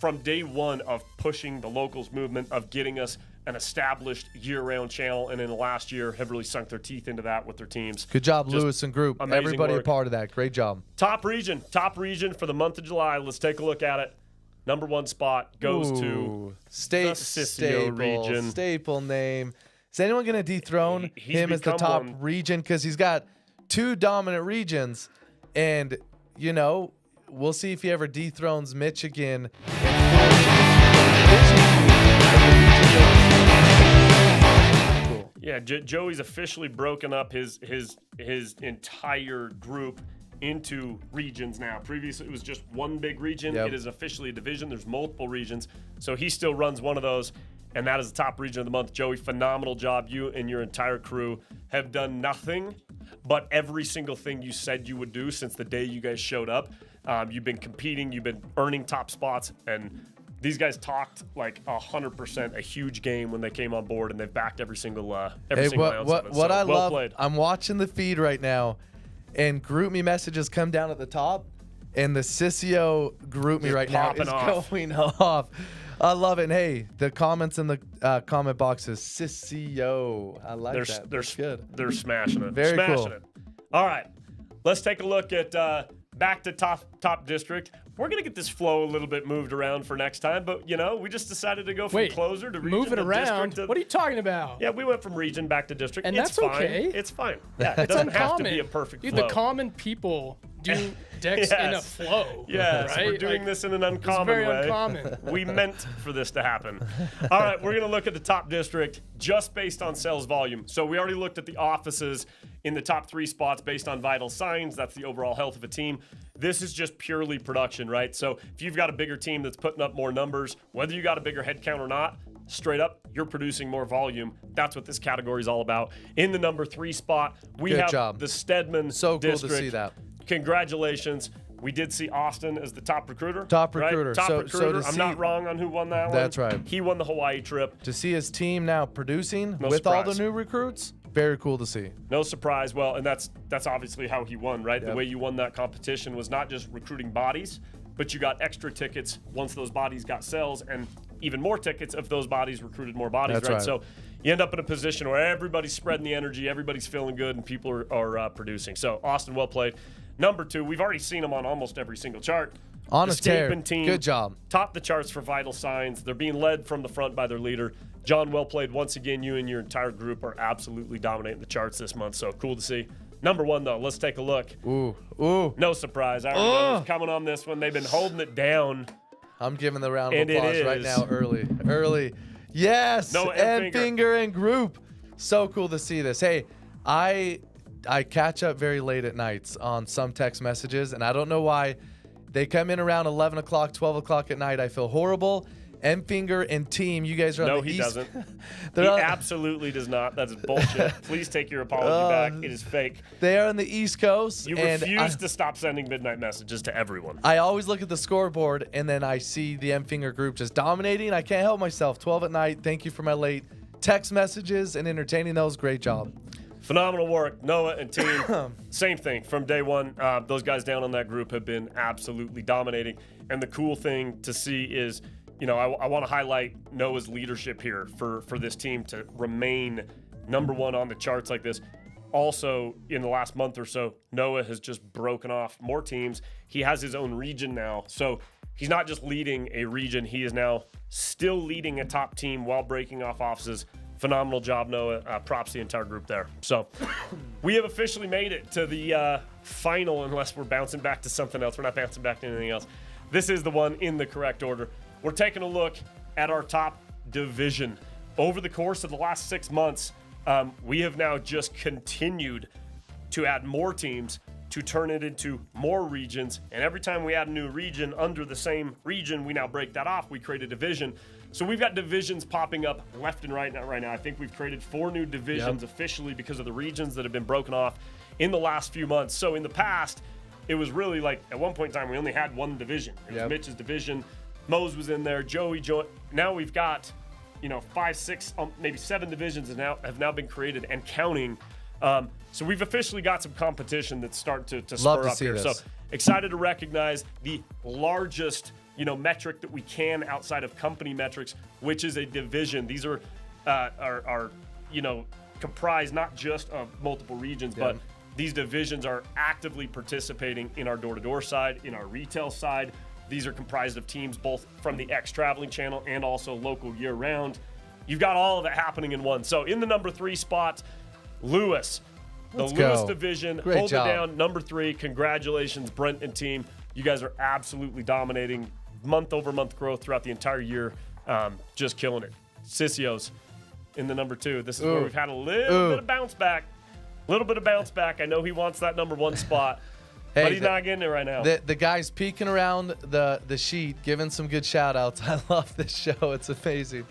from day one of pushing the locals movement, of getting us an established year-round channel, and in the last year have really sunk their teeth into that with their teams. Good job, Just Lewis and group. amazing Everybody work. a part of that. Great job. Top region for the month of July. Let's take a look at it. Number 1 spot goes to Ooh. the Sissio Staple region. Staple name. Is anyone going to dethrone He's him as the become top one. region? Because he's got 2 dominant regions. And, you know, we'll see if he ever dethrones Mitch again. Cool. Yeah, Joey's officially broken up his entire group into regions now. Previously, it was just one big region. Yep. It is officially a division. There's multiple regions. So he still runs one of those, and that is the top region of the month. Joey, phenomenal job. You and your entire crew have done nothing but every single thing you said you would do since the day you guys showed up. You've been competing. You've been earning top spots, and these guys talked like 100% a huge game when they came on board, and they've backed every single ounce of it. What So, I well love, played. I'm watching the feed right now, and group me messages come down at the top, and the Sissio group me Just right now popping is off. going off. I love it. And hey, the comments in the comment box is Sissio. I like that. That's good. They're smashing it. Very smashing cool. it. All right, let's take a look at back to top district. We're gonna get this flow a little bit moved around for next time, but we just decided to go from Wait, closer to region move it to around. district. To, What are you talking about? Yeah, we went from region back to district. And it's that's fine. okay. It's fine. Yeah, it It's doesn't have to uncommon. be a perfect Dude, flow. the common people do decks in a Yes. flow. Yes, right? we're doing Like, this in an It's uncommon very way. uncommon. We meant for this to happen. All right, we're going to look at the top district just based on sales volume. So we already looked at the offices in the top 3 spots based on vital signs. That's the overall health of a team. This is just purely production, right? So if you've got a bigger team that's putting up more numbers, whether you got a bigger head count or not, straight up, you're producing more volume. That's what this category is all about. In the number 3 spot, we Good have job. the Stedman So cool district. to see that. Congratulations. We did see Austin as the top recruiter. Top right? recruiter. Top So recruiter. to I'm see- not wrong on who won that one. That's right. He won the Hawaii trip. To see his team now producing No with all the surprise. new recruits, very cool to see. No surprise. Well, and that's obviously how he won, right? The Yep. way you won that competition was not just recruiting bodies, but you got extra tickets once those bodies got sales, and even more tickets if those bodies recruited more bodies, That's right? right. So you end up in a position where everybody's spreading the energy, everybody's feeling good, and people are producing. So Austin, well played. Number 2, we've already seen him on almost every single chart. On The a tear. Stateman team Good job. Top the charts for vital signs. They're being led from the front by their leader. John, well played. Once again, you and your entire group are absolutely dominating the charts this month, so cool to see. Number 1, though, let's take a look. Ooh. No surprise. I already know who's coming on this one. They've been holding it down. I'm giving the round of And it applause right is. now early. Yes, Noah Enfinger and group. So cool to see this. Hey, I catch up very late at nights on some text messages, and I don't know why. They come in around 11 o'clock, 12 o'clock at night. I feel horrible. Enfinger and team, you guys are on No, the he east. doesn't. He absolutely does not. That's bullshit. Please take your apology back. It is fake. They are on the East Coast. You and refuse to stop sending midnight messages to everyone. I always look at the scoreboard, and then I see the Enfinger group just dominating. I can't help myself. 12 at night. Thank you for my late text messages and entertaining those. Great job. Phenomenal work, Noah and team. Same thing from day one. Those guys down on that group have been absolutely dominating. And the cool thing to see is, I want to highlight Noah's leadership here for this team to remain number 1 on the charts like this. Also, in the last month or so, Noah has just broken off more teams. He has his own region now. So he's not just leading a region, he is now still leading a top team while breaking off offices. Phenomenal job, Noah. Props to the entire group there. So we have officially made it to the final, unless we're bouncing back to something else. We're not bouncing back to anything else. This is the one in the correct order. We're taking a look at our top division. Over the course of the last 6 months, we have now just continued to add more teams to turn it into more regions. And every time we add a new region under the same region, we now break that off. We create a division. So we've got divisions popping up left and right now. I think we've created 4 new divisions officially because of the regions that have been broken off in the last few months. So in the past, it was really like at one point in time, we only had one division. It was Mitch's division. Mose was in there. Joey. Now we've got, 5, 6, maybe 7 divisions have now been created and counting. So we've officially got some competition that's starting to spur up here. So excited to recognize the largest, metric that we can outside of company metrics, which is a division. These are comprised not just of multiple regions, but these divisions are actively participating in our door-to-door side, in our retail side. These are comprised of teams both from the X-Traveling channel and also local year-round. You've got all of it happening in one. So in the number 3 spot, Lewis. Lewis division, hold it down, number 3. Congratulations, Brent and team. You guys are absolutely dominating. Month-over-month growth throughout the entire year. Just killing it. Sissios in the number 2. This is where we've had a little bit of bounce back. I know he wants that number 1 spot. Hey, but he's not getting it right now. The guy's peeking around the sheet, giving some good shout-outs. I love this show. It's amazing.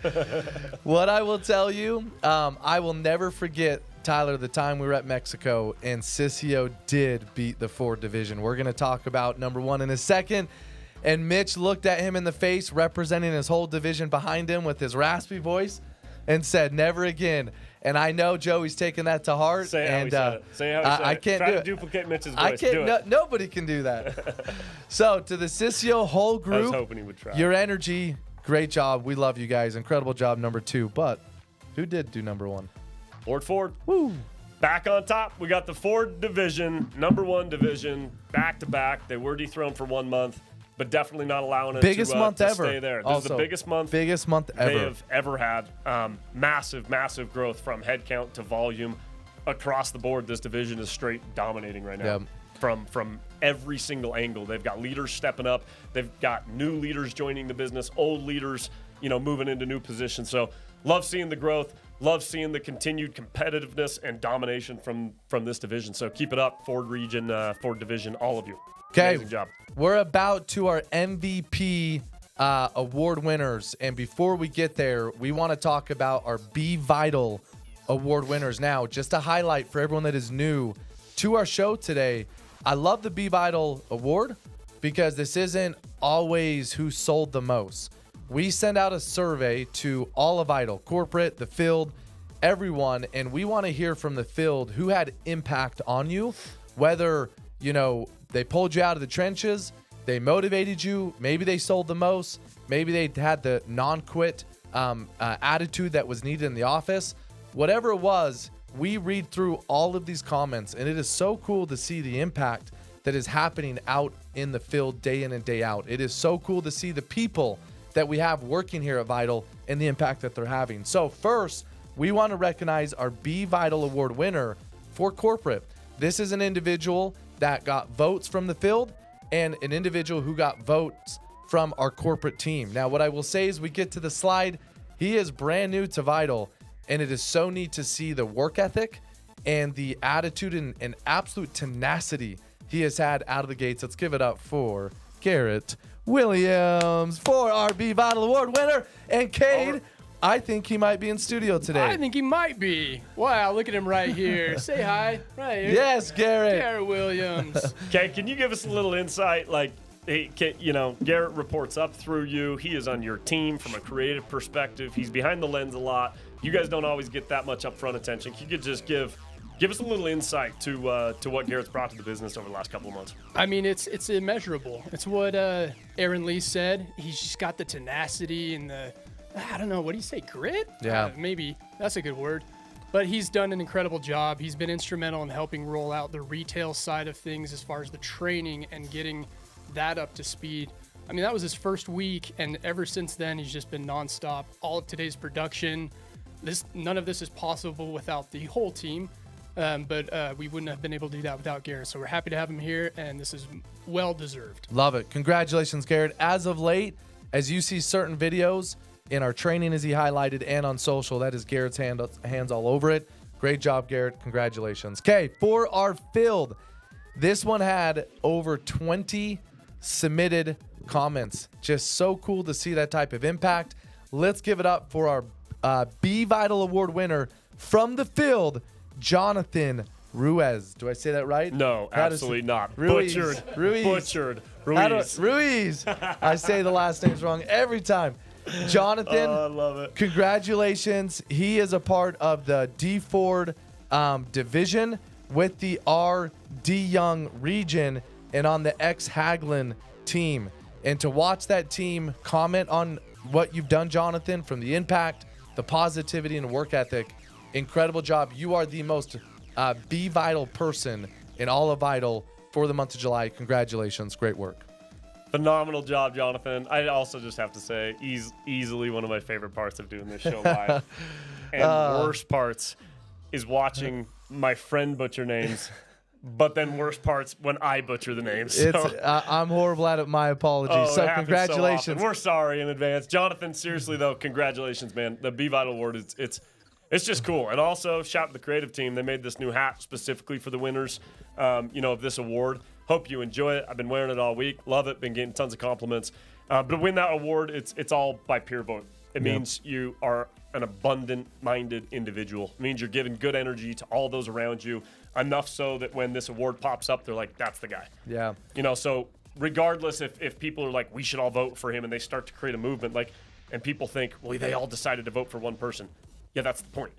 What I will tell you, I will never forget, Tyler, the time we were at Mexico, and Sissio did beat the Ford division. We're going to talk about number 1 in a second. And Mitch looked at him in the face, representing his whole division behind him with his raspy voice, and said, "Never again." And I know Joey's taking that to heart. Say how he said it. Say how he said it. I can't Try do to it. duplicate Mitch's voice. I can't. Do it. Nobody can do that. So to the Sissio whole group, I was hoping he would try. Your energy, great job. We love you guys. Incredible job, number 2. But who did do number 1? Ford. Woo. Back on top, we got the Ford division, number 1 division, back to back. They were dethroned for 1 month, but definitely not allowing it biggest to, month to ever. stay there. This Also, is the biggest month ever they have ever had. Massive growth from headcount to volume across the board. This division is straight dominating right now. From every single angle. They've got leaders stepping up. They've got new leaders joining the business, old leaders, moving into new positions. So love seeing the growth. Love seeing the continued competitiveness and domination from this division. So keep it up, Ford region, Ford division, all of you. Okay, amazing job. We're about to our MVP award winners, and before we get there, we want to talk about our VITL award winners. Now, just a highlight for everyone that is new to our show today, I love the VITL award because this isn't always who sold the most. We send out a survey to all of VITL, corporate, the field, everyone, and we want to hear from the field who had impact on you, whether, they pulled you out of the trenches, they motivated you, maybe they sold the most, maybe they had the non-quit attitude that was needed in the office. Whatever it was, we read through all of these comments, and it is so cool to see the impact that is happening out in the field day in and day out. It is so cool to see the people that we have working here at VITL and the impact that they're having. So first, we want to recognize our Be VITL Award winner for corporate. This is an individual that got votes from the field and an individual who got votes from our corporate team. Now, what I will say is we get to the slide, he is brand new to VITL, and it is so neat to see the work ethic and the attitude and absolute tenacity he has had out of the gates. Let's give it up for Garrett Williams for our Be VITL Award winner. And Cade, I think he might be in studio today. I think he might be. Wow, look at him right here. Say hi. Right here. Yes, Garrett. Garrett Williams. Okay, can you give us a little insight? Like, hey, Garrett reports up through you. He is on your team from a creative perspective. He's behind the lens a lot. You guys don't always get that much upfront attention. Can you could just give us a little insight to what Garrett's brought to the business over the last couple of months? I mean, it's immeasurable. It's what Aaron Lee said. He's just got the tenacity and the, I don't know, what do you say, grit? Yeah. Maybe. That's a good word. But he's done an incredible job. He's been instrumental in helping roll out the retail side of things as far as the training and getting that up to speed. I mean, that was his first week, and ever since then, he's just been nonstop. All of today's production, none of this is possible without the whole team. But we wouldn't have been able to do that without Garrett. So we're happy to have him here, and this is well-deserved. Love it. Congratulations, Garrett. As of late, as you see certain videos in our training, as he highlighted, and on social, that is Garrett's hands all over it. Great job, Garrett. Congratulations. Okay, for our field, this one had over 20 submitted comments. Just so cool to see that type of impact. Let's give it up for our Be VITL Award winner from the field, Jonathan Ruiz. Do I say that right? No, absolutely not. Ruiz. Butchered. Butchered. Ruiz. Ruiz. I say the last names wrong every time. Jonathan, I love it. Congratulations. He is a part of the D Ford division with the R D Young region and on the X Haglin team. And to watch that team comment on what you've done, Jonathan, from the impact, the positivity, and work ethic, incredible job. You are the most Be VITL person in all of VITL for the month of July. Congratulations. Great work. Phenomenal job, Jonathan. I also just have to say, easily one of my favorite parts of doing this show live. And worst parts is watching my friend butcher names, but then worst parts when I butcher the names. So. I'm horrible at it. My apologies. So congratulations. So we're sorry in advance. Jonathan, seriously, though, congratulations, man. The Be VITL Award, it's just cool. And also, shout out to the creative team. They made this new hat specifically for the winners of this award. Hope you enjoy it. I've been wearing it all week. Love it. Been getting tons of compliments. But to win that award, it's all by peer vote. It means you are an abundant-minded individual. It means you're giving good energy to all those around you, enough so that when this award pops up, they're like, that's the guy. Yeah. So regardless if people are like, we should all vote for him, and they start to create a movement, and people think, well, they all decided to vote for one person. Yeah, that's the point.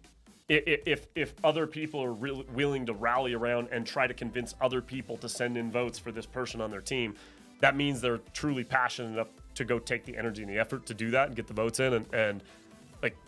If other people are really willing to rally around and try to convince other people to send in votes for this person on their team, that means they're truly passionate enough to go take the energy and the effort to do that and get the votes in, and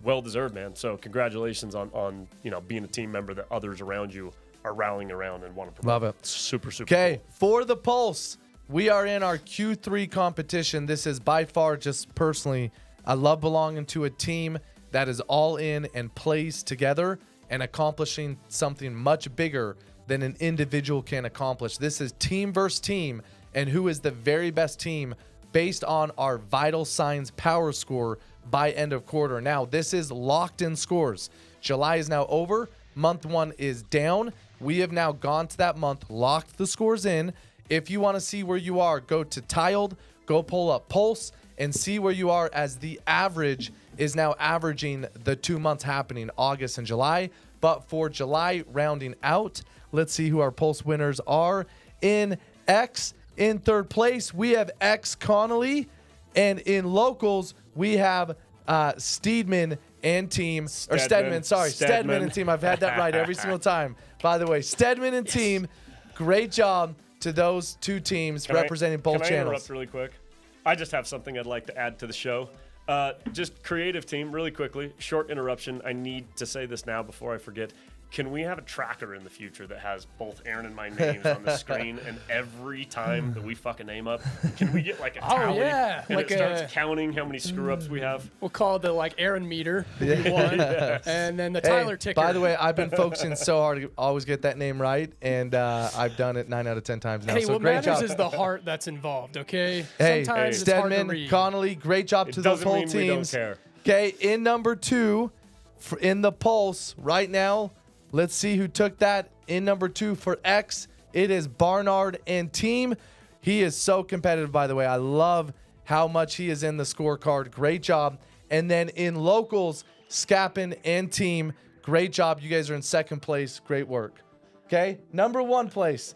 well deserved, man. So congratulations on being a team member that others around you are rallying around and want to promote. Love it. Super Okay, cool. for the Pulse, we are in our Q3 competition. This is by far, just personally, I love belonging to a team that is all in and plays together and accomplishing something much bigger than an individual can accomplish. This is team versus team, and who is the very best team based on our Vital Signs power score by end of quarter. Now, this is locked in scores. July is now over. Month one is down. We have now gone to that month, locked the scores in. If you want to see where you are, go to Tiled, go pull up Pulse, and see where you are as the average is now averaging the 2 months happening, August and July. But for July rounding out, let's see who our Pulse winners are. In X, in third place, we have X Connolly. And in locals, we have Steedman and team. Stedman and team. I've had that right every single time. By the way, Stedman and team, great job to those two teams representing both channels. Can I interrupt really quick? I just have something I'd like to add to the show. Just creative team, really quickly, short interruption. I need to say this now before I forget. Can we have a tracker in the future that has both Aaron and my names on the screen, and every time that we fuck a name up, can we get like a tally? Yeah. And Like it starts counting how many screw-ups we have? We'll call it the Aaron meter. One, and then the Tyler ticker. By the way, I've been focusing so hard to always get that name right, and I've done it 9 out of 10 times now. Hey, So what great matters job. is the heart that's involved, okay? Hey, Sometimes it's hard to Stedman, read. Connolly, great job to those doesn't whole mean we don't teams. care. Okay, in number 2, in the Pulse right now, let's see who took that. In number 2 for X, it is Barnard and team. He is so competitive, by the way. I love how much he is in the scorecard. Great job. And then in locals, Scappin and team, great job. You guys are in second place. Great work. Okay, number 1 place.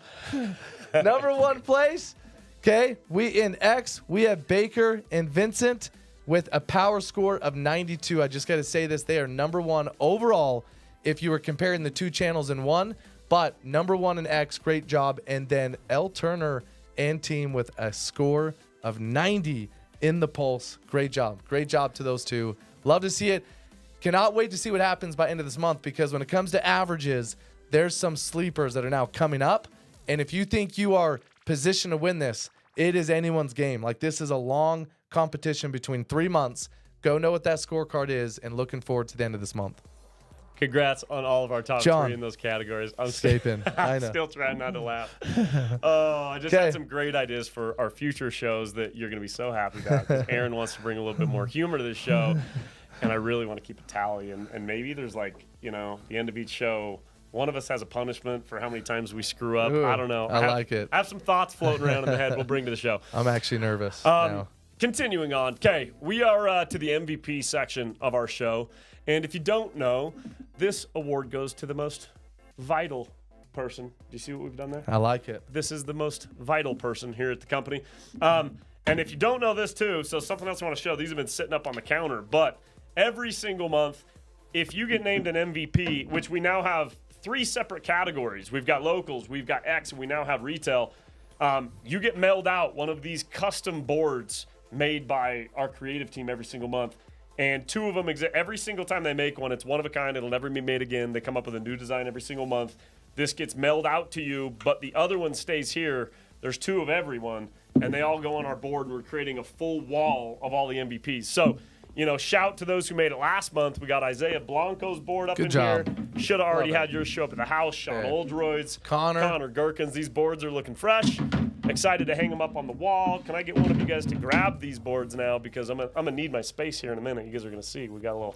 Number 1 place. Okay, we in X, we have Baker and Vincent with a power score of 92. I just got to say this. They are number 1 overall if you were comparing the 2 channels in one, but number 1 in X, great job. And then L. Turner and team with a score of 90 in the Pulse. Great job. Great job to those 2. Love to see it. Cannot wait to see what happens by end of this month, because when it comes to averages, there's some sleepers that are now coming up. And if you think you are positioned to win this, it is anyone's game. Like, this is a long competition between 3 months. Go know what that scorecard is, and looking forward to the end of this month. Congrats on all of our top John, 3 in those categories. I'm escaping. I know. still trying not to laugh. Oh, I just had some great ideas for our future shows that you're going to be so happy about, because Aaron wants to bring a little bit more humor to the show, and I really want to keep a tally. And maybe there's, like, the end of each show, one of us has a punishment for how many times we screw up. Ooh, I don't know. I like it. I have some thoughts floating around in the head we'll bring to the show. I'm actually nervous now. Continuing on. Okay, we are to the MVP section of our show. And if you don't know, this award goes to the most vital person. Do you see what we've done there? I like it. This is the most vital person here at the company. And if you don't know this too, so something else I want to show. These have been sitting up on the counter. But every single month, if you get named an MVP, which we now have 3 separate categories. We've got locals, we've got X, and we now have retail. You get mailed out one of these custom boards made by our creative team every single month. And 2 of them every single time they make one. It's one of a kind. It'll never be made again. They come up with a new design every single month. This gets mailed out to you, but the other one stays here. There's 2 of every one, and they all go on our board. We're creating a full wall of all the MVPs. So, shout to those who made it last month. We got Isaiah Blanco's board up Good in job. here. Should have already Love had yours show up at the house. Sean Yeah. Oldroyd's. Connor Gherkins. These boards are looking fresh. Excited to hang them up on the wall. Can I get one of you guys to grab these boards now? Because I'm gonna need my space here in a minute. You guys are going to see. We got a little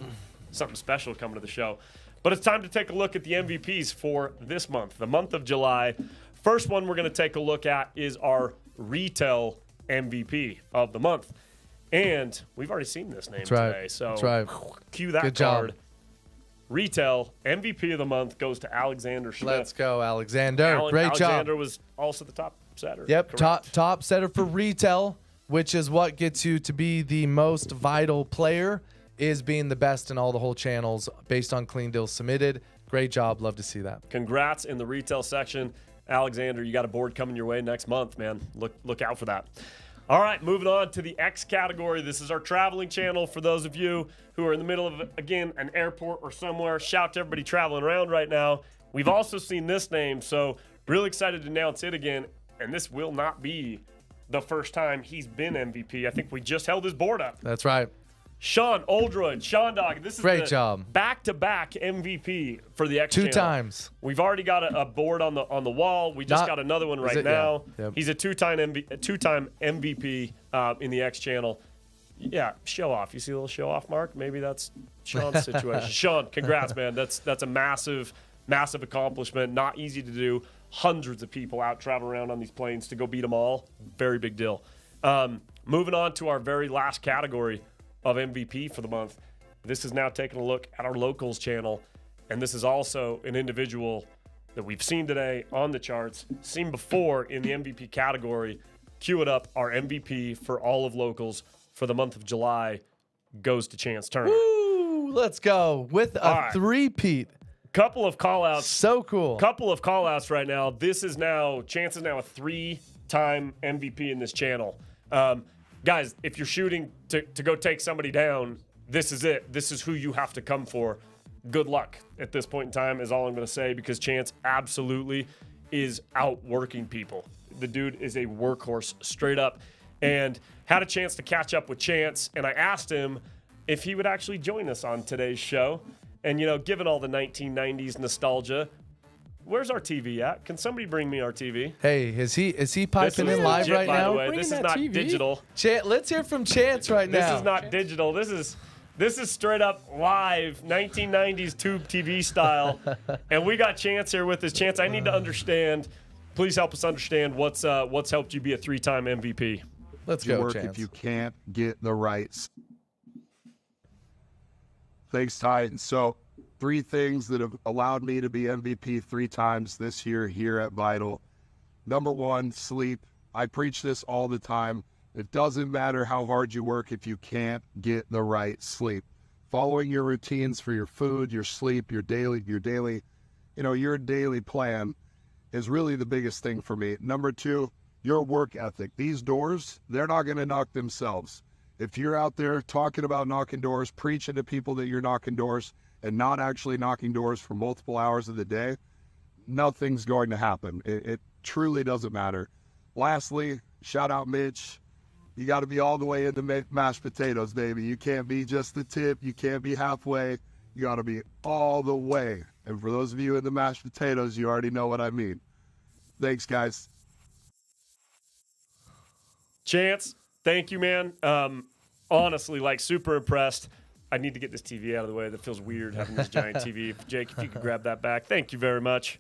something special coming to the show. But it's time to take a look at the MVPs for this month, the month of July. First one we're going to take a look at is our retail MVP of the month. And we've already seen this name today. So That's right. cue that Good card. job. Retail MVP of the month goes to Alexander Schmidt. Let's go, Alexander. Great Alexander job. was also the top setter. Yep, Correct. top setter for retail, which is what gets you to be the most vital player, is being the best in all the whole channels based on clean deals submitted. Great job. Love to see that. Congrats in the retail section. Alexander, you got a board coming your way next month, man. Look out for that. All right, moving on to the X category. This is our traveling channel for those of you who are in the middle of, again, an airport or somewhere. Shout to everybody traveling around right now. We've also seen this name, so really excited to announce it again. And this will not be the first time he's been MVP. I think we just held his board up. That's right. Sean Oldroyd, Sean Dog. This is Great the job. back-to-back MVP for the X 2 channel. times. We've already got a board on the wall. We just got another one right now. Yeah. Yep. He's a two-time MVP in the X channel. Yeah, show off. You see a little show off, Mark? Maybe that's Sean's situation. Sean, congrats, man. That's a massive accomplishment. Not easy to do. Hundreds of people out traveling around on these planes to go beat them all. Very big deal. Moving on to our very last category of MVP for the month. This is now taking a look at our locals channel, and this is also an individual that we've seen today on the charts, seen before in the MVP category. Cue it up. Our MVP for all of locals for the month of July goes to Chance Turner. Woo! Let's go with a three-peat. Couple of call-outs. So cool. Couple of call-outs right now. Chance is now a 3-time MVP in this channel. Guys, if you're shooting to go take somebody down, this is it. This is who you have to come for. good luck at this point in time is all I'm going to say, because Chance absolutely is outworking people. The dude is a workhorse straight up, and had a chance to catch up with Chance, and I asked him if he would actually join us on today's show. And, you know, given all the 1990s nostalgia, where's our TV at? Can somebody bring me our TV? Hey, is he piping in legit, live right by now? the way. Bring This in is that not TV. digital. Let's hear from Chance right now. This is not digital. This is straight up live, 1990s tube TV style. And we got Chance here with us. Chance, I need to understand. Please help us understand what's helped you be a 3-time MVP. Let's You go, work Chance. if you can't get the rights. Thanks, Ty. So 3 things that have allowed me to be MVP 3 times this year here at VITL. Number 1, sleep. I preach this all the time. It doesn't matter how hard you work if you can't get the right sleep. Following your routines for your food, your sleep, your daily, your daily plan is really the biggest thing for me. Number 2, your work ethic. These doors, they're not going to knock themselves. If you're out there talking about knocking doors, preaching to people that you're knocking doors, and not actually knocking doors for multiple hours of the day, nothing's going to happen. It truly doesn't matter. Lastly, shout out Mitch. You got to be all the way into mashed potatoes, baby. You can't be just the tip. You can't be halfway. You got to be all the way. And for those of you in the mashed potatoes, you already know what I mean. Thanks, guys. Chance, thank you, man. Honestly, like, super impressed. I need to get this TV out of the way. That feels weird, having this giant TV. Jake, if you could grab that back. Thank you very much.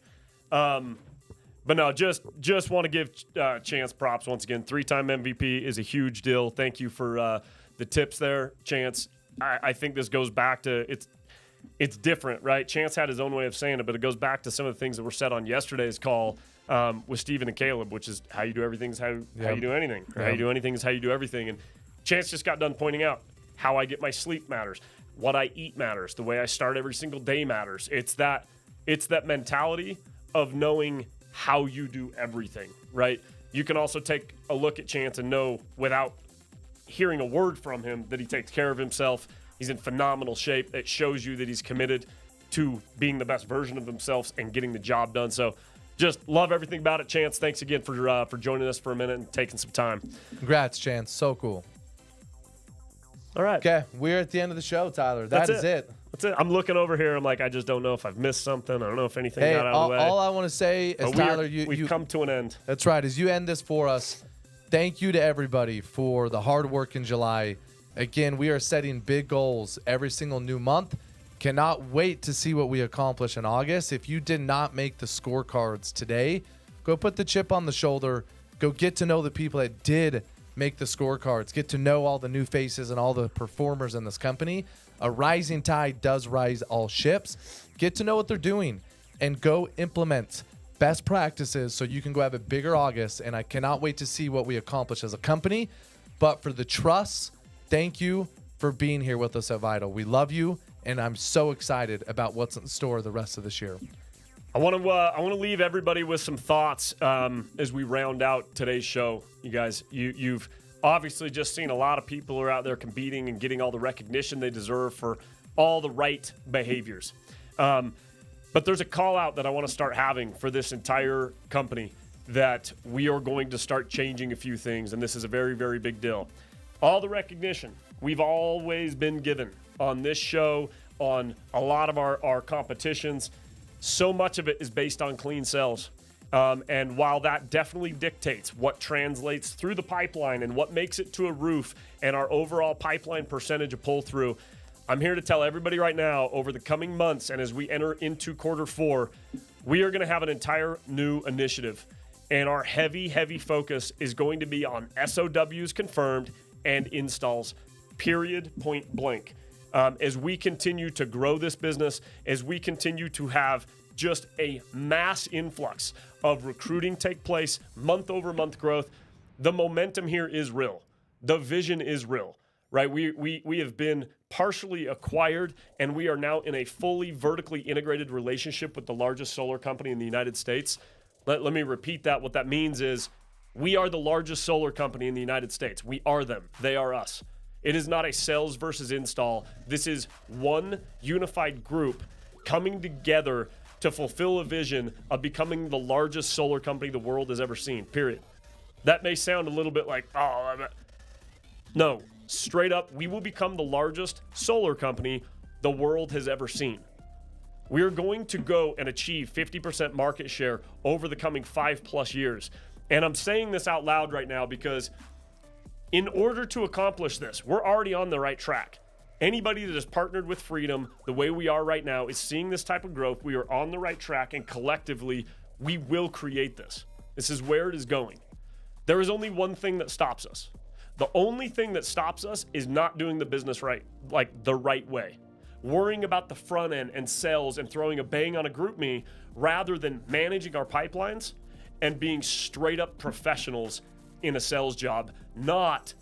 But no, just want to give Chance props once again. 3-time MVP is a huge deal. Thank you for the tips there, Chance. I think this goes back to it's different, right? Chance had his own way of saying it, but it goes back to some of the things that were said on yesterday's call with Steven and Caleb, which is how you do everything is how you do anything. Or how you do anything is how you do everything. And Chance just got done pointing out how I get my sleep matters. What I eat matters. The way I start every single day matters. It's that mentality of knowing how you do everything, right? You can also take a look at Chance and know without hearing a word from him that he takes care of himself. He's in phenomenal shape. It shows you that he's committed to being the best version of himself and getting the job done. So just love everything about it, Chance. Thanks again for joining us for a minute and taking some time. Congrats, Chance. So cool. All right. Okay, we're at the end of the show, Tyler. That's it. That's it. I'm looking over here. I'm like, I just don't know if I've missed something. I don't know if anything Hey, got out of the way. all I want to say is, Tyler, we've come to an end. That's right. As you end this for us, thank you to everybody for the hard work in July. Again, we are setting big goals every single new month. Cannot wait to see what we accomplish in August. If you did not make the scorecards today, go put the chip on the shoulder. Go get to know the people that did make the scorecards. Get to know all the new faces and all the performers in this company. A rising tide does rise all ships. Get to know what they're doing and go implement best practices so you can go have a bigger August. And I cannot wait to see what we accomplish as a company. But for the trust, thank you for being here with us at VITL. We love you, and I'm so excited about what's in store the rest of this year. I want to leave everybody with some thoughts as we round out today's show. You guys, you've obviously just seen a lot of people who are out there competing and getting all the recognition they deserve for all the right behaviors. But there's a call out that I want to start having for this entire company, that we are going to start changing a few things, and this is a very, very big deal. All the recognition we've always been given on this show, on a lot of our competitions, so much of it is based on clean sales. And while that definitely dictates what translates through the pipeline and what makes it to a roof and our overall pipeline percentage of pull through, I'm here to tell everybody right now, over the coming months and as we enter into Q4, we are going to have an entire new initiative. And our heavy, heavy focus is going to be on SOWs confirmed and installs, period, point blank. As we continue to grow this business, as we continue to have just a mass influx of recruiting take place, month over month growth, the momentum here is real. The vision is real, right? We have been partially acquired, and we are now in a fully vertically integrated relationship with the largest solar company in the United States. Let me repeat that. What that means is we are the largest solar company in the United States. We are them. They are us. It is not a sales versus install. This is one unified group coming together to fulfill a vision of becoming the largest solar company the world has ever seen, period. That may sound a little bit like, no, straight up, we will become the largest solar company the world has ever seen. We are going to go and achieve 50% market share over the coming 5+ years. And I'm saying this out loud right now because in order to accomplish this, we're already on the right track. Anybody that has partnered with Freedom the way we are right now is seeing this type of growth. We are on the right track, and collectively, we will create this. This is where it is going. There is only one thing that stops us. The only thing that stops us is not doing the business right, like the right way. Worrying about the front end and sales and throwing a bang on a GroupMe rather than managing our pipelines and being straight up professionals in a sales job, not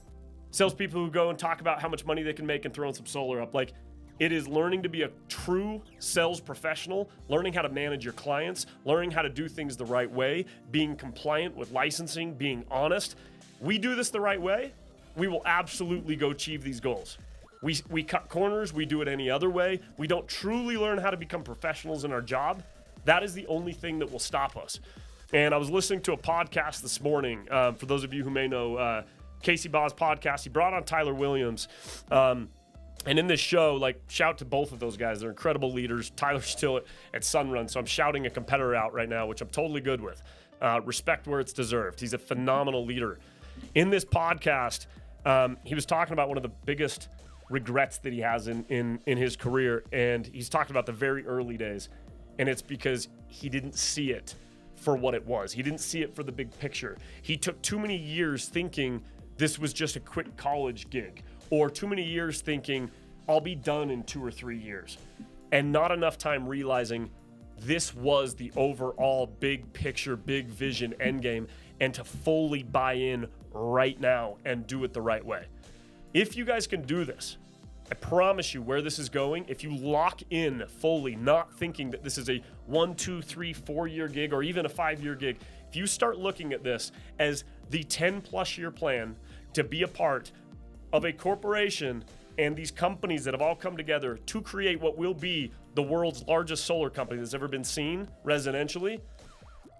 salespeople who go and talk about how much money they can make and throwing some solar up. Like, it is learning to be a true sales professional, learning how to manage your clients, learning how to do things the right way, being compliant with licensing, being honest. We do this the right way, we will absolutely go achieve these goals. We cut corners, we do it any other way. We don't truly learn how to become professionals in our job. That is the only thing that will stop us. And I was listening to a podcast this morning. For those of you who may know Casey Baugh's podcast, he brought on Tyler Williams. And in this show, like, shout to both of those guys. They're incredible leaders. Tyler's still at Sunrun, so I'm shouting a competitor out right now, which I'm totally good with. Respect where it's deserved. He's a phenomenal leader. In this podcast, he was talking about one of the biggest regrets that he has in his career, and he's talking about the very early days. And it's because he didn't see it for what it was. He didn't see it for the big picture. He took too many years thinking this was just a quick college gig, or too many years thinking I'll be done in 2 or 3 years, and not enough time realizing this was the overall big picture, big vision end game, and to fully buy in right now and do it the right way. If you guys can do this, I promise you where this is going, if you lock in fully, not thinking that this is a 1, 2, 3, 4 year gig or even a 5-year gig, if you start looking at this as the 10+ year plan to be a part of a corporation and these companies that have all come together to create what will be the world's largest solar company that's ever been seen residentially,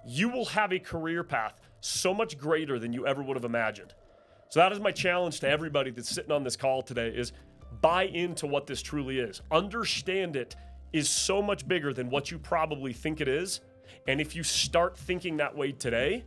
you will have a career path so much greater than you ever would have imagined. So that is my challenge to everybody that's sitting on this call today is buy into what this truly is. Understand it is so much bigger than what you probably think it is. And if you start thinking that way today,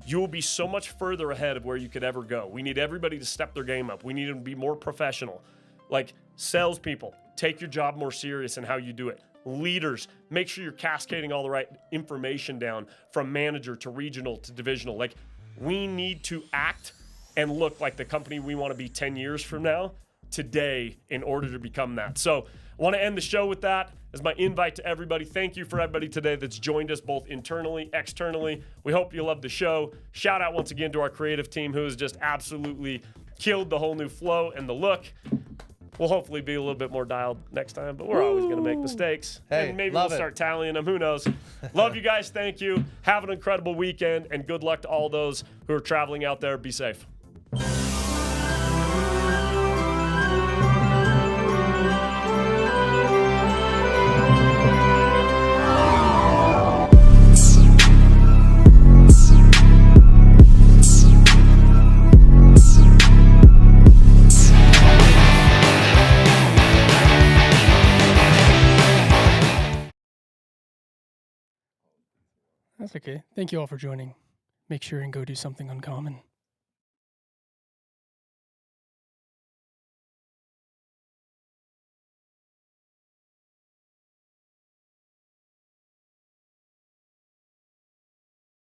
you will be so much further ahead of where you could ever go. We need everybody to step their game up. We need them to be more professional. Like salespeople, take your job more serious in how you do it. Leaders, make sure you're cascading all the right information down from manager to regional to divisional. Like, we need to act and look like the company we want to be 10 years from now today in order to become that. So I want to end the show with that as my invite to everybody. Thank you for everybody today that's joined us both internally, externally. We hope you love the show. Shout out once again to our creative team who has just absolutely killed the whole new flow and the look. We'll hopefully be a little bit more dialed next time, but we're always going to make mistakes. Hey, and maybe love we'll it. start tallying them. Who knows? Love you guys. Thank you. Have an incredible weekend, and good luck to all those who are traveling out there. Be safe. That's okay. Thank you all for joining. Make sure and go do something uncommon.